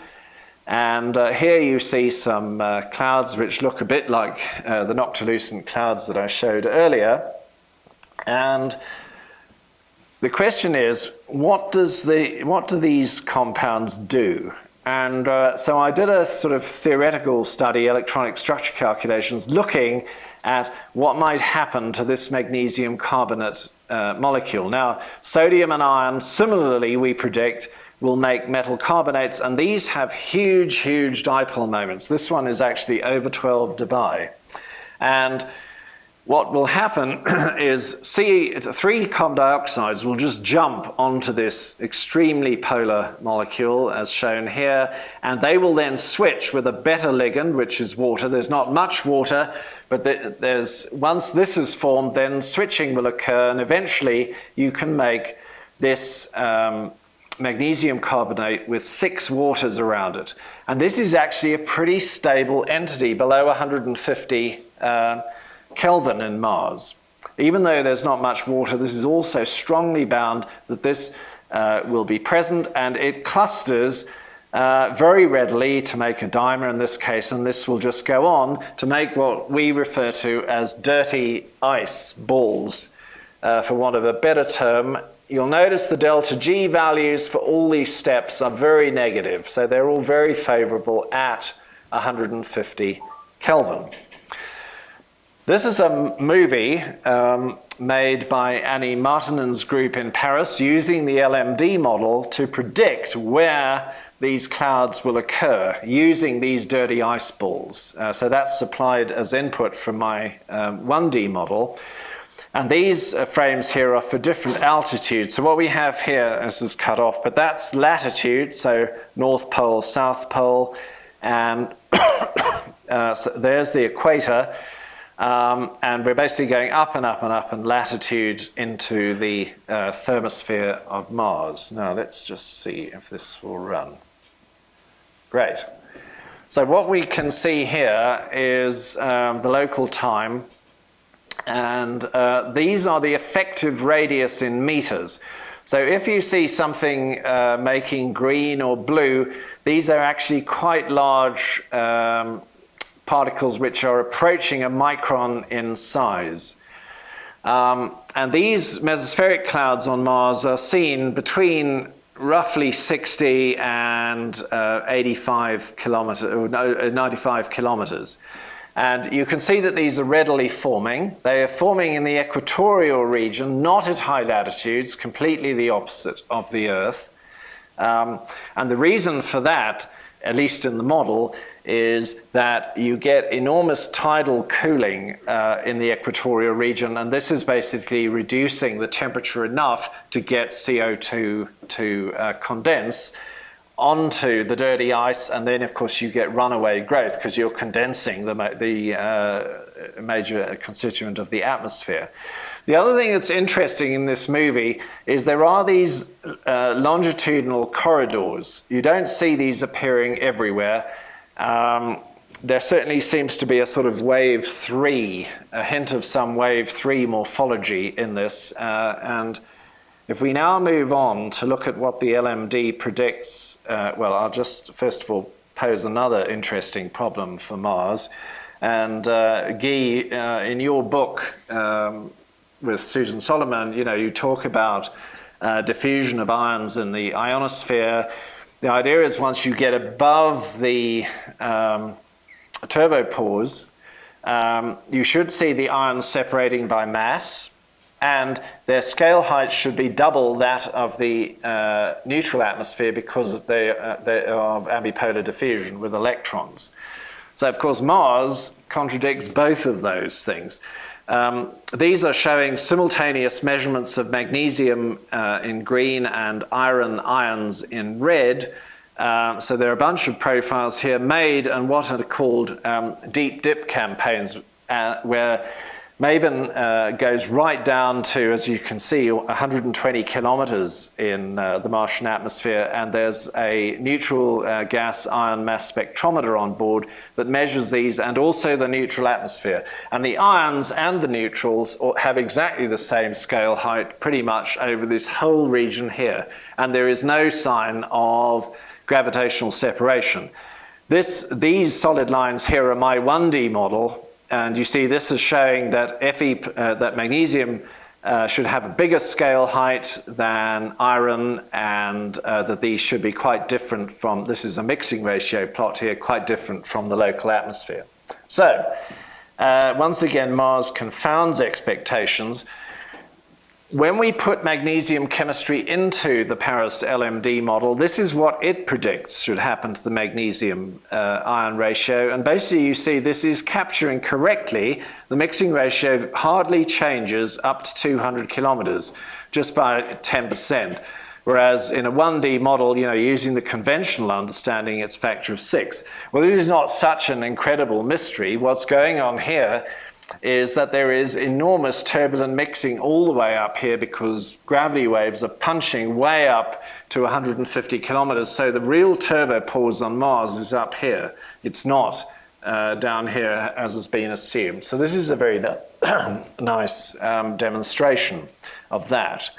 And here you see some clouds which look a bit like the noctilucent clouds that I showed earlier. And the question is, what do these compounds do? And so I did a sort of theoretical study, electronic structure calculations, looking at what might happen to this magnesium carbonate molecule. Now, sodium and iron, similarly, we predict, will make metal carbonates, and these have huge, huge dipole moments. This one is actually over 12 dBi. And what will happen is three carbon dioxides will just jump onto this extremely polar molecule, as shown here, and they will then switch with a better ligand, which is water. There's not much water, but once this is formed, then switching will occur, and eventually you can make this magnesium carbonate with 6 waters around it. And this is actually a pretty stable entity below 150 Kelvin in Mars. Even though there's not much water, this is also strongly bound that this will be present, and it clusters very readily to make a dimer in this case, and this will just go on to make what we refer to as dirty ice balls, for want of a better term. You'll notice the delta G values for all these steps are very negative, so they're all very favorable at 150 Kelvin. This is a movie made by Annie Martinen's group in Paris using the LMD model to predict where these clouds will occur using these dirty ice balls. So that's supplied as input from my 1D model. And these frames here are for different altitudes. So what we have here, this is cut off, but that's latitude, so North Pole, South Pole, and so there's the equator. And we're basically going up and up and up in latitude into the thermosphere of Mars. Now let's just see if this will run. Great. So what we can see here is the local time, and these are the effective radius in meters. So if you see something making green or blue, these are actually quite large particles which are approaching a micron in size. And these mesospheric clouds on Mars are seen between roughly 60 and 85 kilometers, or 95 kilometers. And you can see that these are readily forming. They are forming in the equatorial region, not at high latitudes, completely the opposite of the Earth. And the reason for that, at least in the model, is that you get enormous tidal cooling in the equatorial region, and this is basically reducing the temperature enough to get CO2 to condense onto the dirty ice, and then of course you get runaway growth because you're condensing the major constituent of the atmosphere. The other thing that's interesting in this movie is there are these longitudinal corridors. You don't see these appearing everywhere. There certainly seems to be a sort of wave 3, a hint of some wave 3 morphology in this. And if we now move on to look at what the LMD predicts, well, I'll just first of all pose another interesting problem for Mars. And Guy, in your book with Susan Solomon, you talk about diffusion of ions in the ionosphere. The idea is once you get above the turbopores, you should see the ions separating by mass, and their scale height should be double that of the neutral atmosphere because they are ambipolar diffusion with electrons. So of course Mars contradicts both of those things. These are showing simultaneous measurements of magnesium in green and iron ions in red. So there are a bunch of profiles here made and what are called deep dip campaigns where MAVEN goes right down to, as you can see, 120 kilometers in the Martian atmosphere, and there's a neutral gas ion mass spectrometer on board that measures these and also the neutral atmosphere. And the ions and the neutrals have exactly the same scale height pretty much over this whole region here, and there is no sign of gravitational separation. These solid lines here are my 1D model. And you see this is showing that that magnesium should have a bigger scale height than iron, and that these should be quite different from, this is a mixing ratio plot here, quite different from the local atmosphere. So, once again, Mars confounds expectations. When we put magnesium chemistry into the Paris LMD model, this is what it predicts should happen to the magnesium ion ratio. And basically you see this is capturing correctly. The mixing ratio hardly changes up to 200 kilometers, just by 10%. Whereas in a 1D model, using the conventional understanding, it's a factor of 6. Well, this is not such an incredible mystery. What's going on here is that there is enormous turbulent mixing all the way up here because gravity waves are punching way up to 150 kilometers. So the real turbo pause on Mars is up here. It's not down here as has been assumed. So this is a very nice demonstration of that.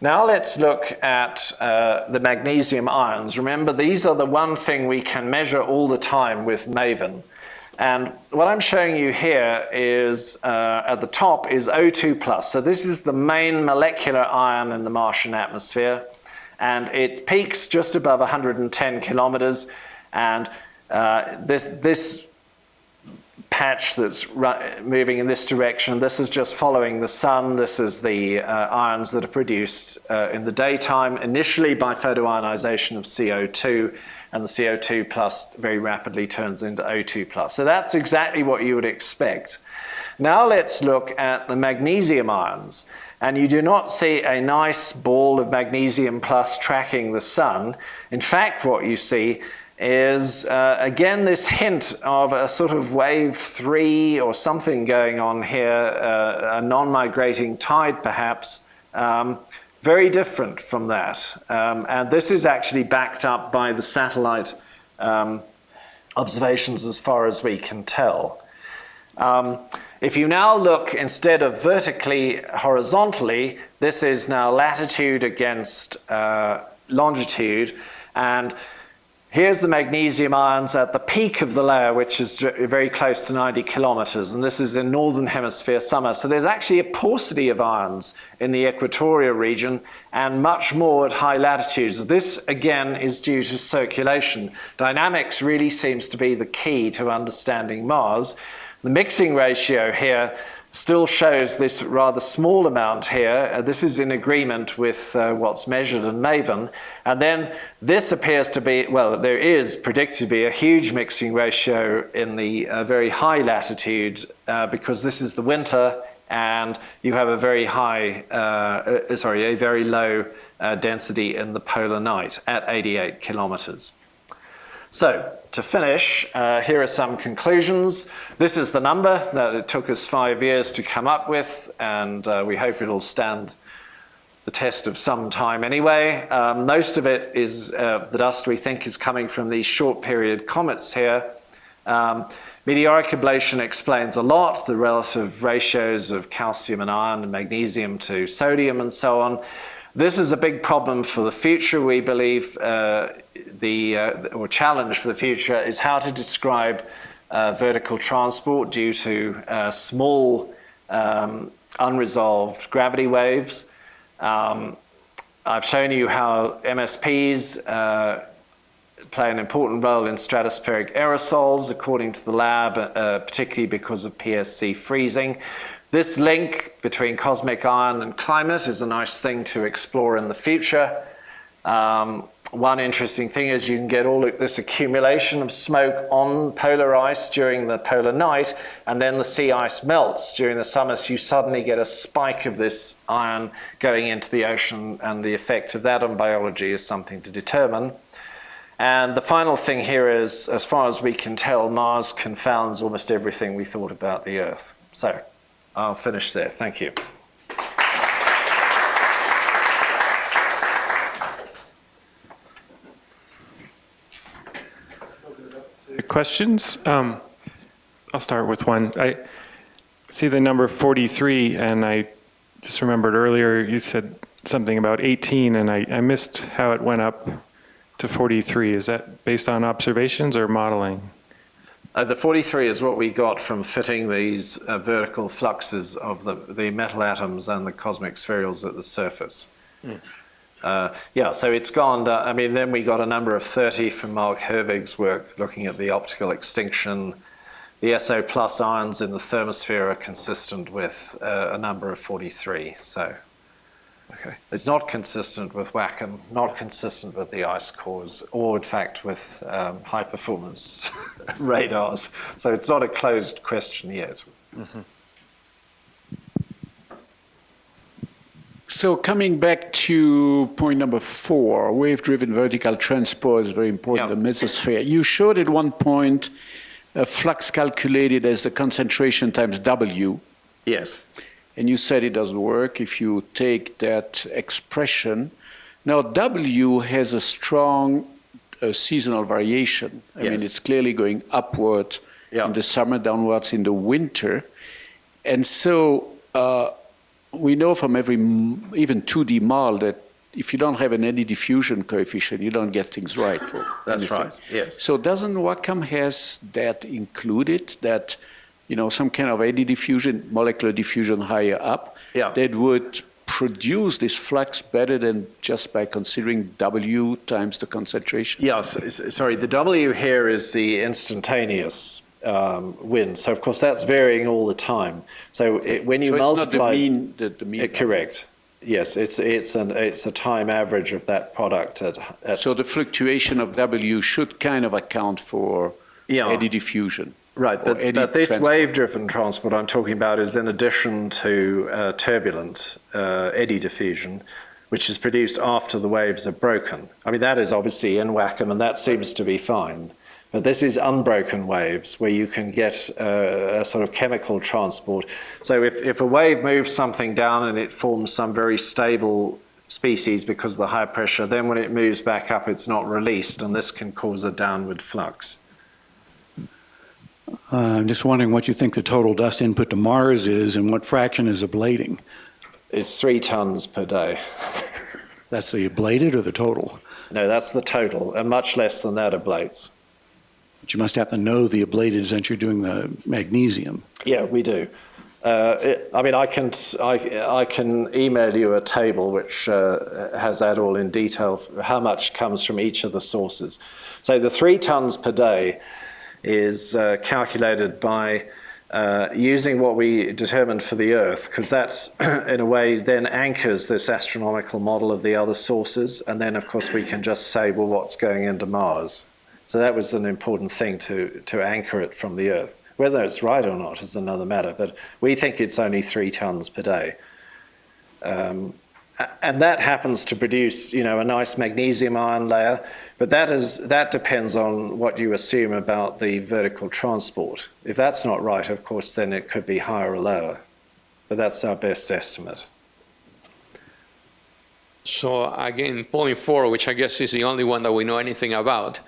Now let's look at the magnesium ions. Remember, these are the one thing we can measure all the time with MAVEN. And what I'm showing you here is, at the top is O2+. So this is the main molecular ion in the Martian atmosphere. And it peaks just above 110 kilometers. And this patch that's moving in this direction, this is just following the sun. This is the ions that are produced in the daytime, initially by photoionization of CO2. And the CO2 plus very rapidly turns into O2 plus. So that's exactly what you would expect. Now let's look at the magnesium ions. And you do not see a nice ball of magnesium plus tracking the sun. In fact, what you see is, again, this hint of a sort of wave 3 or something going on here, a non-migrating tide perhaps. Very different from that. And this is actually backed up by the satellite observations as far as we can tell. If you now look instead of vertically, horizontally, this is now latitude against longitude. And here's the magnesium ions at the peak of the layer, which is very close to 90 kilometers. And this is in northern hemisphere summer. So there's actually a paucity of ions in the equatorial region and much more at high latitudes. This, again, is due to circulation. Dynamics really seems to be the key to understanding Mars. The mixing ratio here still shows this rather small amount here. This is in agreement with what's measured in MAVEN. And then this appears to be, well, there is predicted to be a huge mixing ratio in the very high latitude because this is the winter and you have a very high, a very low density in the polar night at 88 kilometers. So, to finish, here are some conclusions. This is the number that it took us 5 years to come up with, and we hope it'll stand the test of some time anyway. Most of it is, the dust we think is coming from these short period comets here. Meteoric ablation explains a lot, the relative ratios of calcium and iron and magnesium to sodium and so on. This is a big problem for the future. We believe or challenge for the future is how to describe vertical transport due to small unresolved gravity waves. I've shown you how MSPs play an important role in stratospheric aerosols according to the lab, particularly because of PSC freezing. This link between cosmic ion and climate is a nice thing to explore in the future. One interesting thing is you can get all this accumulation of smoke on polar ice during the polar night, and then the sea ice melts during the summer, so you suddenly get a spike of this iron going into the ocean, and the effect of that on biology is something to determine. And the final thing here is, as far as we can tell, Mars confounds almost everything we thought about the Earth. So, I'll finish there. Thank you. Questions? I'll start with one. I see the number 43, and I just remembered earlier you said something about 18, and I missed how it went up to 43. Is that based on observations or modeling? The 43 is what we got from fitting these vertical fluxes of the metal atoms and the cosmic spherules at the surface. Yeah, so it's gone. I mean, then we got a number of 30 from Mark Herwig's work looking at the optical extinction. The SO plus ions in the thermosphere are consistent with a number of 43. So Okay. it's not consistent with WACCM, not consistent with the ice cores, or in fact with high performance radars. So it's not a closed question yet. Mm-hmm. So coming back to point number 4, wave-driven vertical transport is very important, Yeah. the mesosphere. You showed at one point a flux calculated as the concentration times W, Yes. and you said it doesn't work if you take that expression. Now, W has a strong seasonal variation. I mean, Yes. it's clearly going upward Yeah. in the summer, downwards in the winter. And so we know from every, even 2D model, that if you don't have an eddy diffusion coefficient, you don't get things right. For That's anything. right, yes. So doesn't WACCM has that included, that, you know, some kind of eddy diffusion, molecular diffusion higher up, Yeah. that would produce this flux better than just by considering W times the concentration? Yes, sorry, the W here is the instantaneous wind. So of course that's varying all the time. So when you So multiply, it's not the mean. Correct. Yes, it's a time average of that product at So the fluctuation of W should kind of account for Yeah. eddy diffusion. right. or eddy But this transport. wave-driven transport I'm talking about is in addition to turbulent eddy diffusion, which is produced after the waves are broken. I mean, that is obviously in WACCM, and that seems to be fine. But this is unbroken waves where you can get a sort of chemical transport. So if a wave moves something down and it forms some very stable species because of the high pressure, then when it moves back up, it's not released, and this can cause a downward flux. I'm just wondering what you think the total dust input to Mars is and what fraction is ablating. It's 3 tons per day. That's the ablated or the total? No, that's the total, and much less than that ablates. But you must have to know the ablated since you're doing the magnesium. Yeah, we do. I mean, I can email you a table which has that all in detail, how much comes from each of the sources. So the 3 tons per day is calculated by using what we determined for the Earth, because that's, in a way, then anchors this astronomical model of the other sources, and then, of course, we can just say, well, what's going into Mars? So that was an important thing to anchor it from the Earth. Whether it's right or not is another matter, but we think it's only 3 tons per day. And that happens to produce, you know, a nice magnesium ion layer, but that depends on what you assume about the vertical transport. If that's not right, of course, then it could be higher or lower, but that's our best estimate. So again, point 4, which I guess is the only one that we know anything about.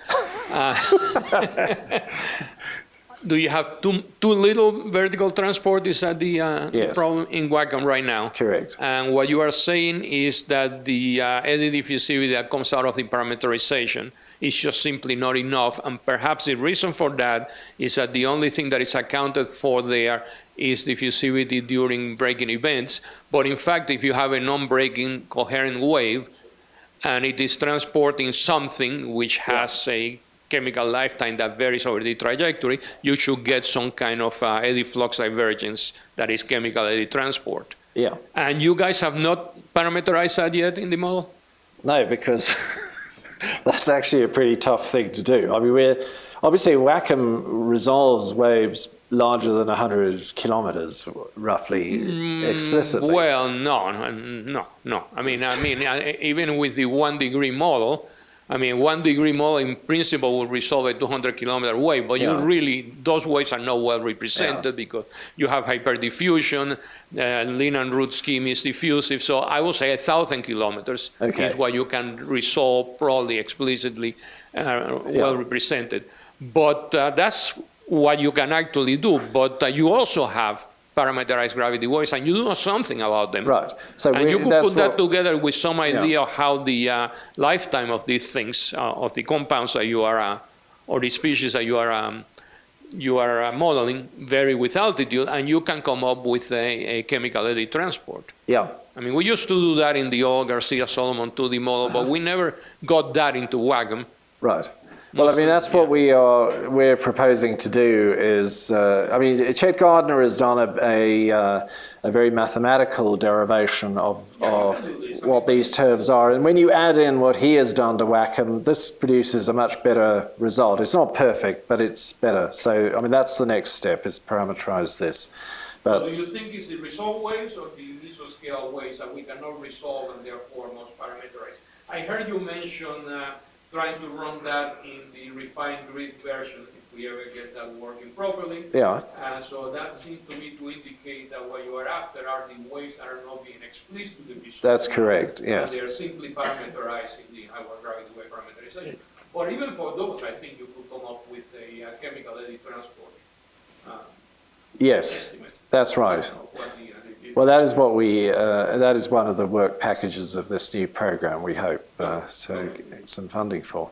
Do you have too little vertical transport? Is that the Yes. problem in WACCM right now? Correct. And what you are saying is that the eddy diffusivity that comes out of the parameterization is just simply not enough. And perhaps the reason for that is that the only thing that is accounted for there is diffusivity during breaking events. But in fact, if you have a non-breaking coherent wave and it is transporting something which has a chemical lifetime that varies over the trajectory, you should get some kind of eddy flux divergence that is chemical eddy transport. Yeah. And you guys have not parameterized that yet in the model? No, because that's actually a pretty tough thing to do. I mean, obviously WACCM resolves waves larger than 100 kilometers, roughly, explicitly. Well, no. I mean, even with the 1 degree model, I mean, 1 degree model in principle will resolve a 200-kilometer wave, but you really, those waves are not well represented because you have hyperdiffusion, Lehman root scheme is diffusive. So I would say 1,000 kilometers is what you can resolve probably explicitly well represented. But that's what you can actually do. But you also have parameterized gravity waves, and you know something about them. Right. So and you could put that together with some idea of how the lifetime of these things, of the compounds that you are, or the species that you are modeling, vary with altitude, and you can come up with a chemical eddy transport. Yeah. I mean, we used to do that in the old Garcia-Solomon 2D model, but we never got that into WACCM. Right. Well, I mean, that's what we're proposing to do is, I mean, Chet Gardner has done a very mathematical derivation of what these terms are. And when you add in what he has done to WACCM, this produces a much better result. It's not perfect, but it's better. So, I mean, that's the next step, is parameterize this. But so do you think it's the resolved waves or the mesoscale waves that we cannot resolve and therefore must parameterize? I heard you mention trying to run that in the refined grid version, if we ever get that working properly. Yeah. So that seems to me to indicate that what you are after are the waves that are not being explicitly resolved. That's correct, yes. They are simply parameterized in the high gravity wave parameterization. But even for those, I think you could come up with a chemical eddy transport yes, estimate. That's right. Well, that is what that is one of the work packages of this new program, we hope, to get some funding for.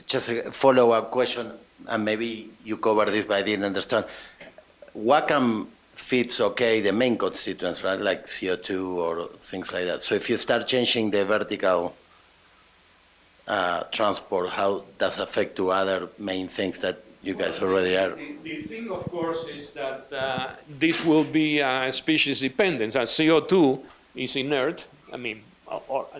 Just a follow-up question, and maybe you covered this, but I didn't understand. WACCM fits okay the main constituents, right, like CO2 or things like that. So if you start changing the vertical transport, how does it affect to other main things that you guys already are? The thing, of course, is that this will be species dependent. CO2 is inert. I mean,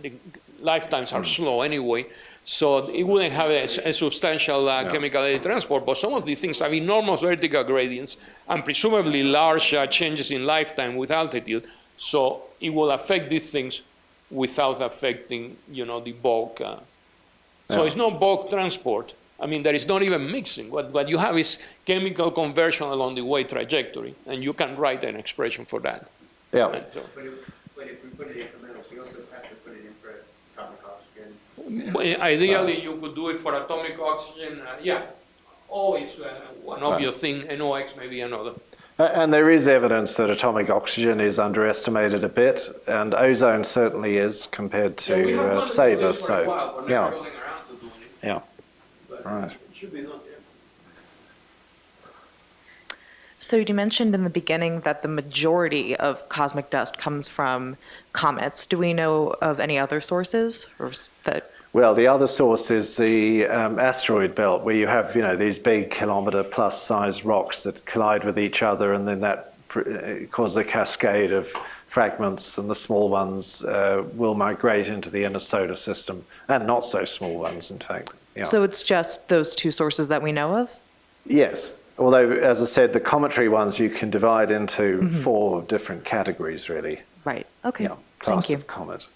the lifetimes are slow anyway, so it wouldn't have a substantial chemical eddy transport. But some of these things have enormous vertical gradients and presumably large changes in lifetime with altitude. So it will affect these things without affecting, the bulk. So it's not bulk transport. I mean, there is not even mixing. What you have is chemical conversion along the wave trajectory, and you can write an expression for that. Yeah. But if we put it incremental, we also have to put it in for atomic oxygen. Ideally, you could do it for atomic oxygen. O is one obvious thing, NOx may be another. And there is evidence that atomic oxygen is underestimated a bit, and ozone certainly is compared to SABRE. So, yeah. Yeah. Right. So you mentioned in the beginning that the majority of cosmic dust comes from comets. Do we know of any other sources? Well, the other source is the asteroid belt, where you have, these big kilometer-plus sized rocks that collide with each other, and then that causes a cascade of fragments, and the small ones will migrate into the inner solar system, and not so small ones, in fact. Yeah. So it's just those two sources that we know of? Yes. Although, as I said, the cometary ones you can divide into 4 different categories, really. Right. Okay. Yeah. Class Thank you. of comet.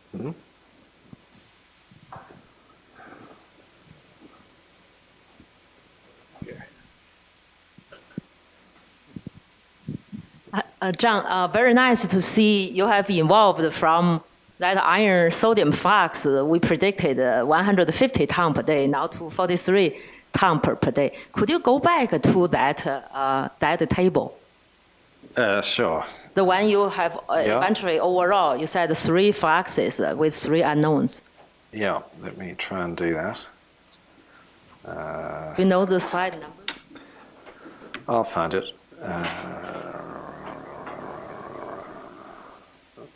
John, very nice to see you have evolved from that iron sodium flux. We predicted 150 ton per day, now to 43 ton per day. Could you go back to that table? Sure. The one you have eventually overall, you said 3 fluxes with 3 unknowns. Yeah, let me try and do that. You know the slide number? I'll find it.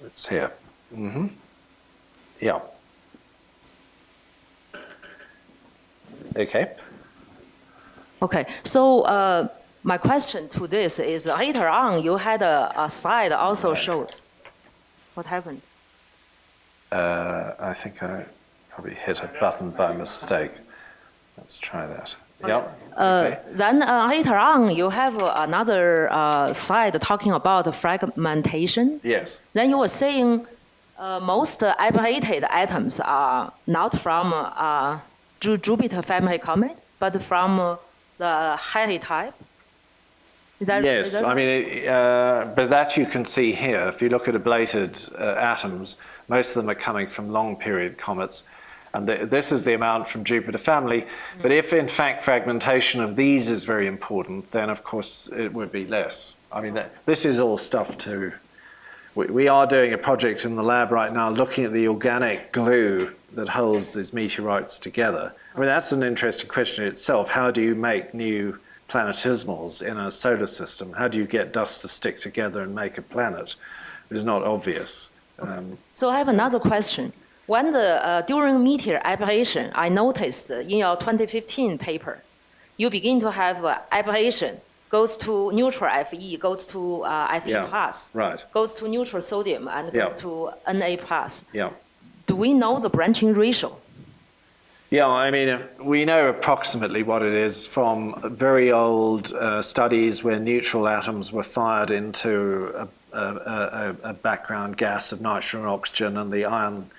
It's here. Yeah. Okay. Okay, so my question to this is later on you had a slide also showed. What happened? I think I probably hit a button by mistake. Let's try that. Yep. Okay. Then later on you have another slide talking about fragmentation. Yes. Then you were saying Most ablated atoms are not from Jupiter family comet, but from the Halley type. Yes, I mean, but that you can see here. If you look at ablated atoms, most of them are coming from long period comets. And this is the amount from Jupiter family. But if in fact fragmentation of these is very important, then of course it would be less. I mean, this is all stuff to... We are doing a project in the lab right now looking at the organic glue that holds these meteorites together. I mean, that's an interesting question in itself. How do you make new planetismals in a solar system? How do you get dust to stick together and make a planet? It's not obvious. So I have another question. When during meteor ablation, I noticed in your 2015 paper, you begin to have ablation, goes to neutral Fe, goes to Fe plus, right. goes to neutral sodium, and goes to Na plus. Yeah. Do we know the branching ratio? Yeah, I mean, we know approximately what it is from very old studies where neutral atoms were fired into a background gas of nitrogen and oxygen, and the ion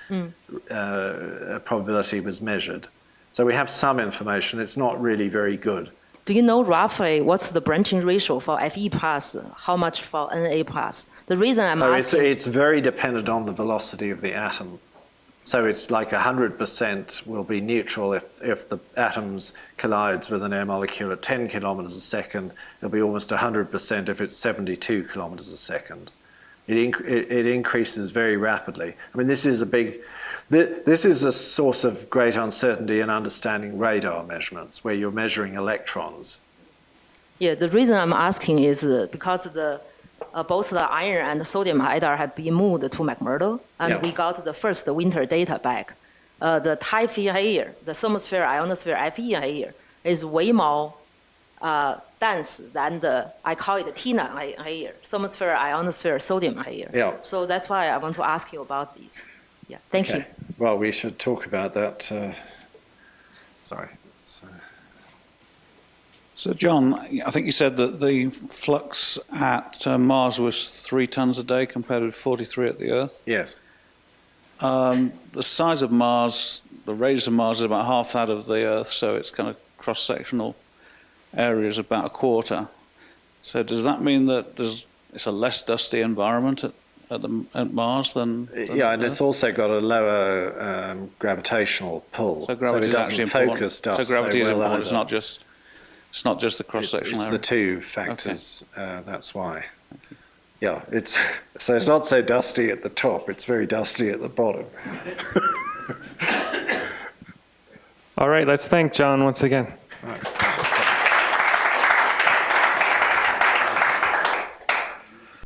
probability was measured. So we have some information. It's not really very good. Do you know roughly what's the branching ratio for Fe plus, how much for Na plus? The reason I'm asking... It's very dependent on the velocity of the atom. So it's like 100% will be neutral if the atoms collides with an air molecule at 10 kilometers a second. It'll be almost 100% if it's 72 kilometers a second. It increases very rapidly. I mean, this is a source of great uncertainty in understanding radar measurements, where you're measuring electrons. Yeah, the reason I'm asking is because both the iron and the sodium lidar have been moved to McMurdo, and we got the first winter data back. The type layer, the thermosphere, ionosphere, Fe layer, is way more dense than I call it TINA layer, thermosphere, ionosphere, sodium layer. Yeah. So that's why I want to ask you about these. Yeah, thank you. Well, we should talk about that. Sorry. So, John, I think you said that the flux at Mars was 3 tons a day compared with 43 at the Earth. Yes. The size of Mars, the radius of Mars is about half that of the Earth, so its kind of cross-sectional area is about a quarter. So does that mean that it's a less dusty environment at Mars than yeah, and Earth? it's also got a lower gravitational pull. So gravity it is doesn't actually focus important. dust So gravity is well important. either. It's not just the cross-sectional It's area. the two factors. That's why. Yeah, it's not so dusty at the top. It's very dusty at the bottom. All right, let's thank John once again. Right.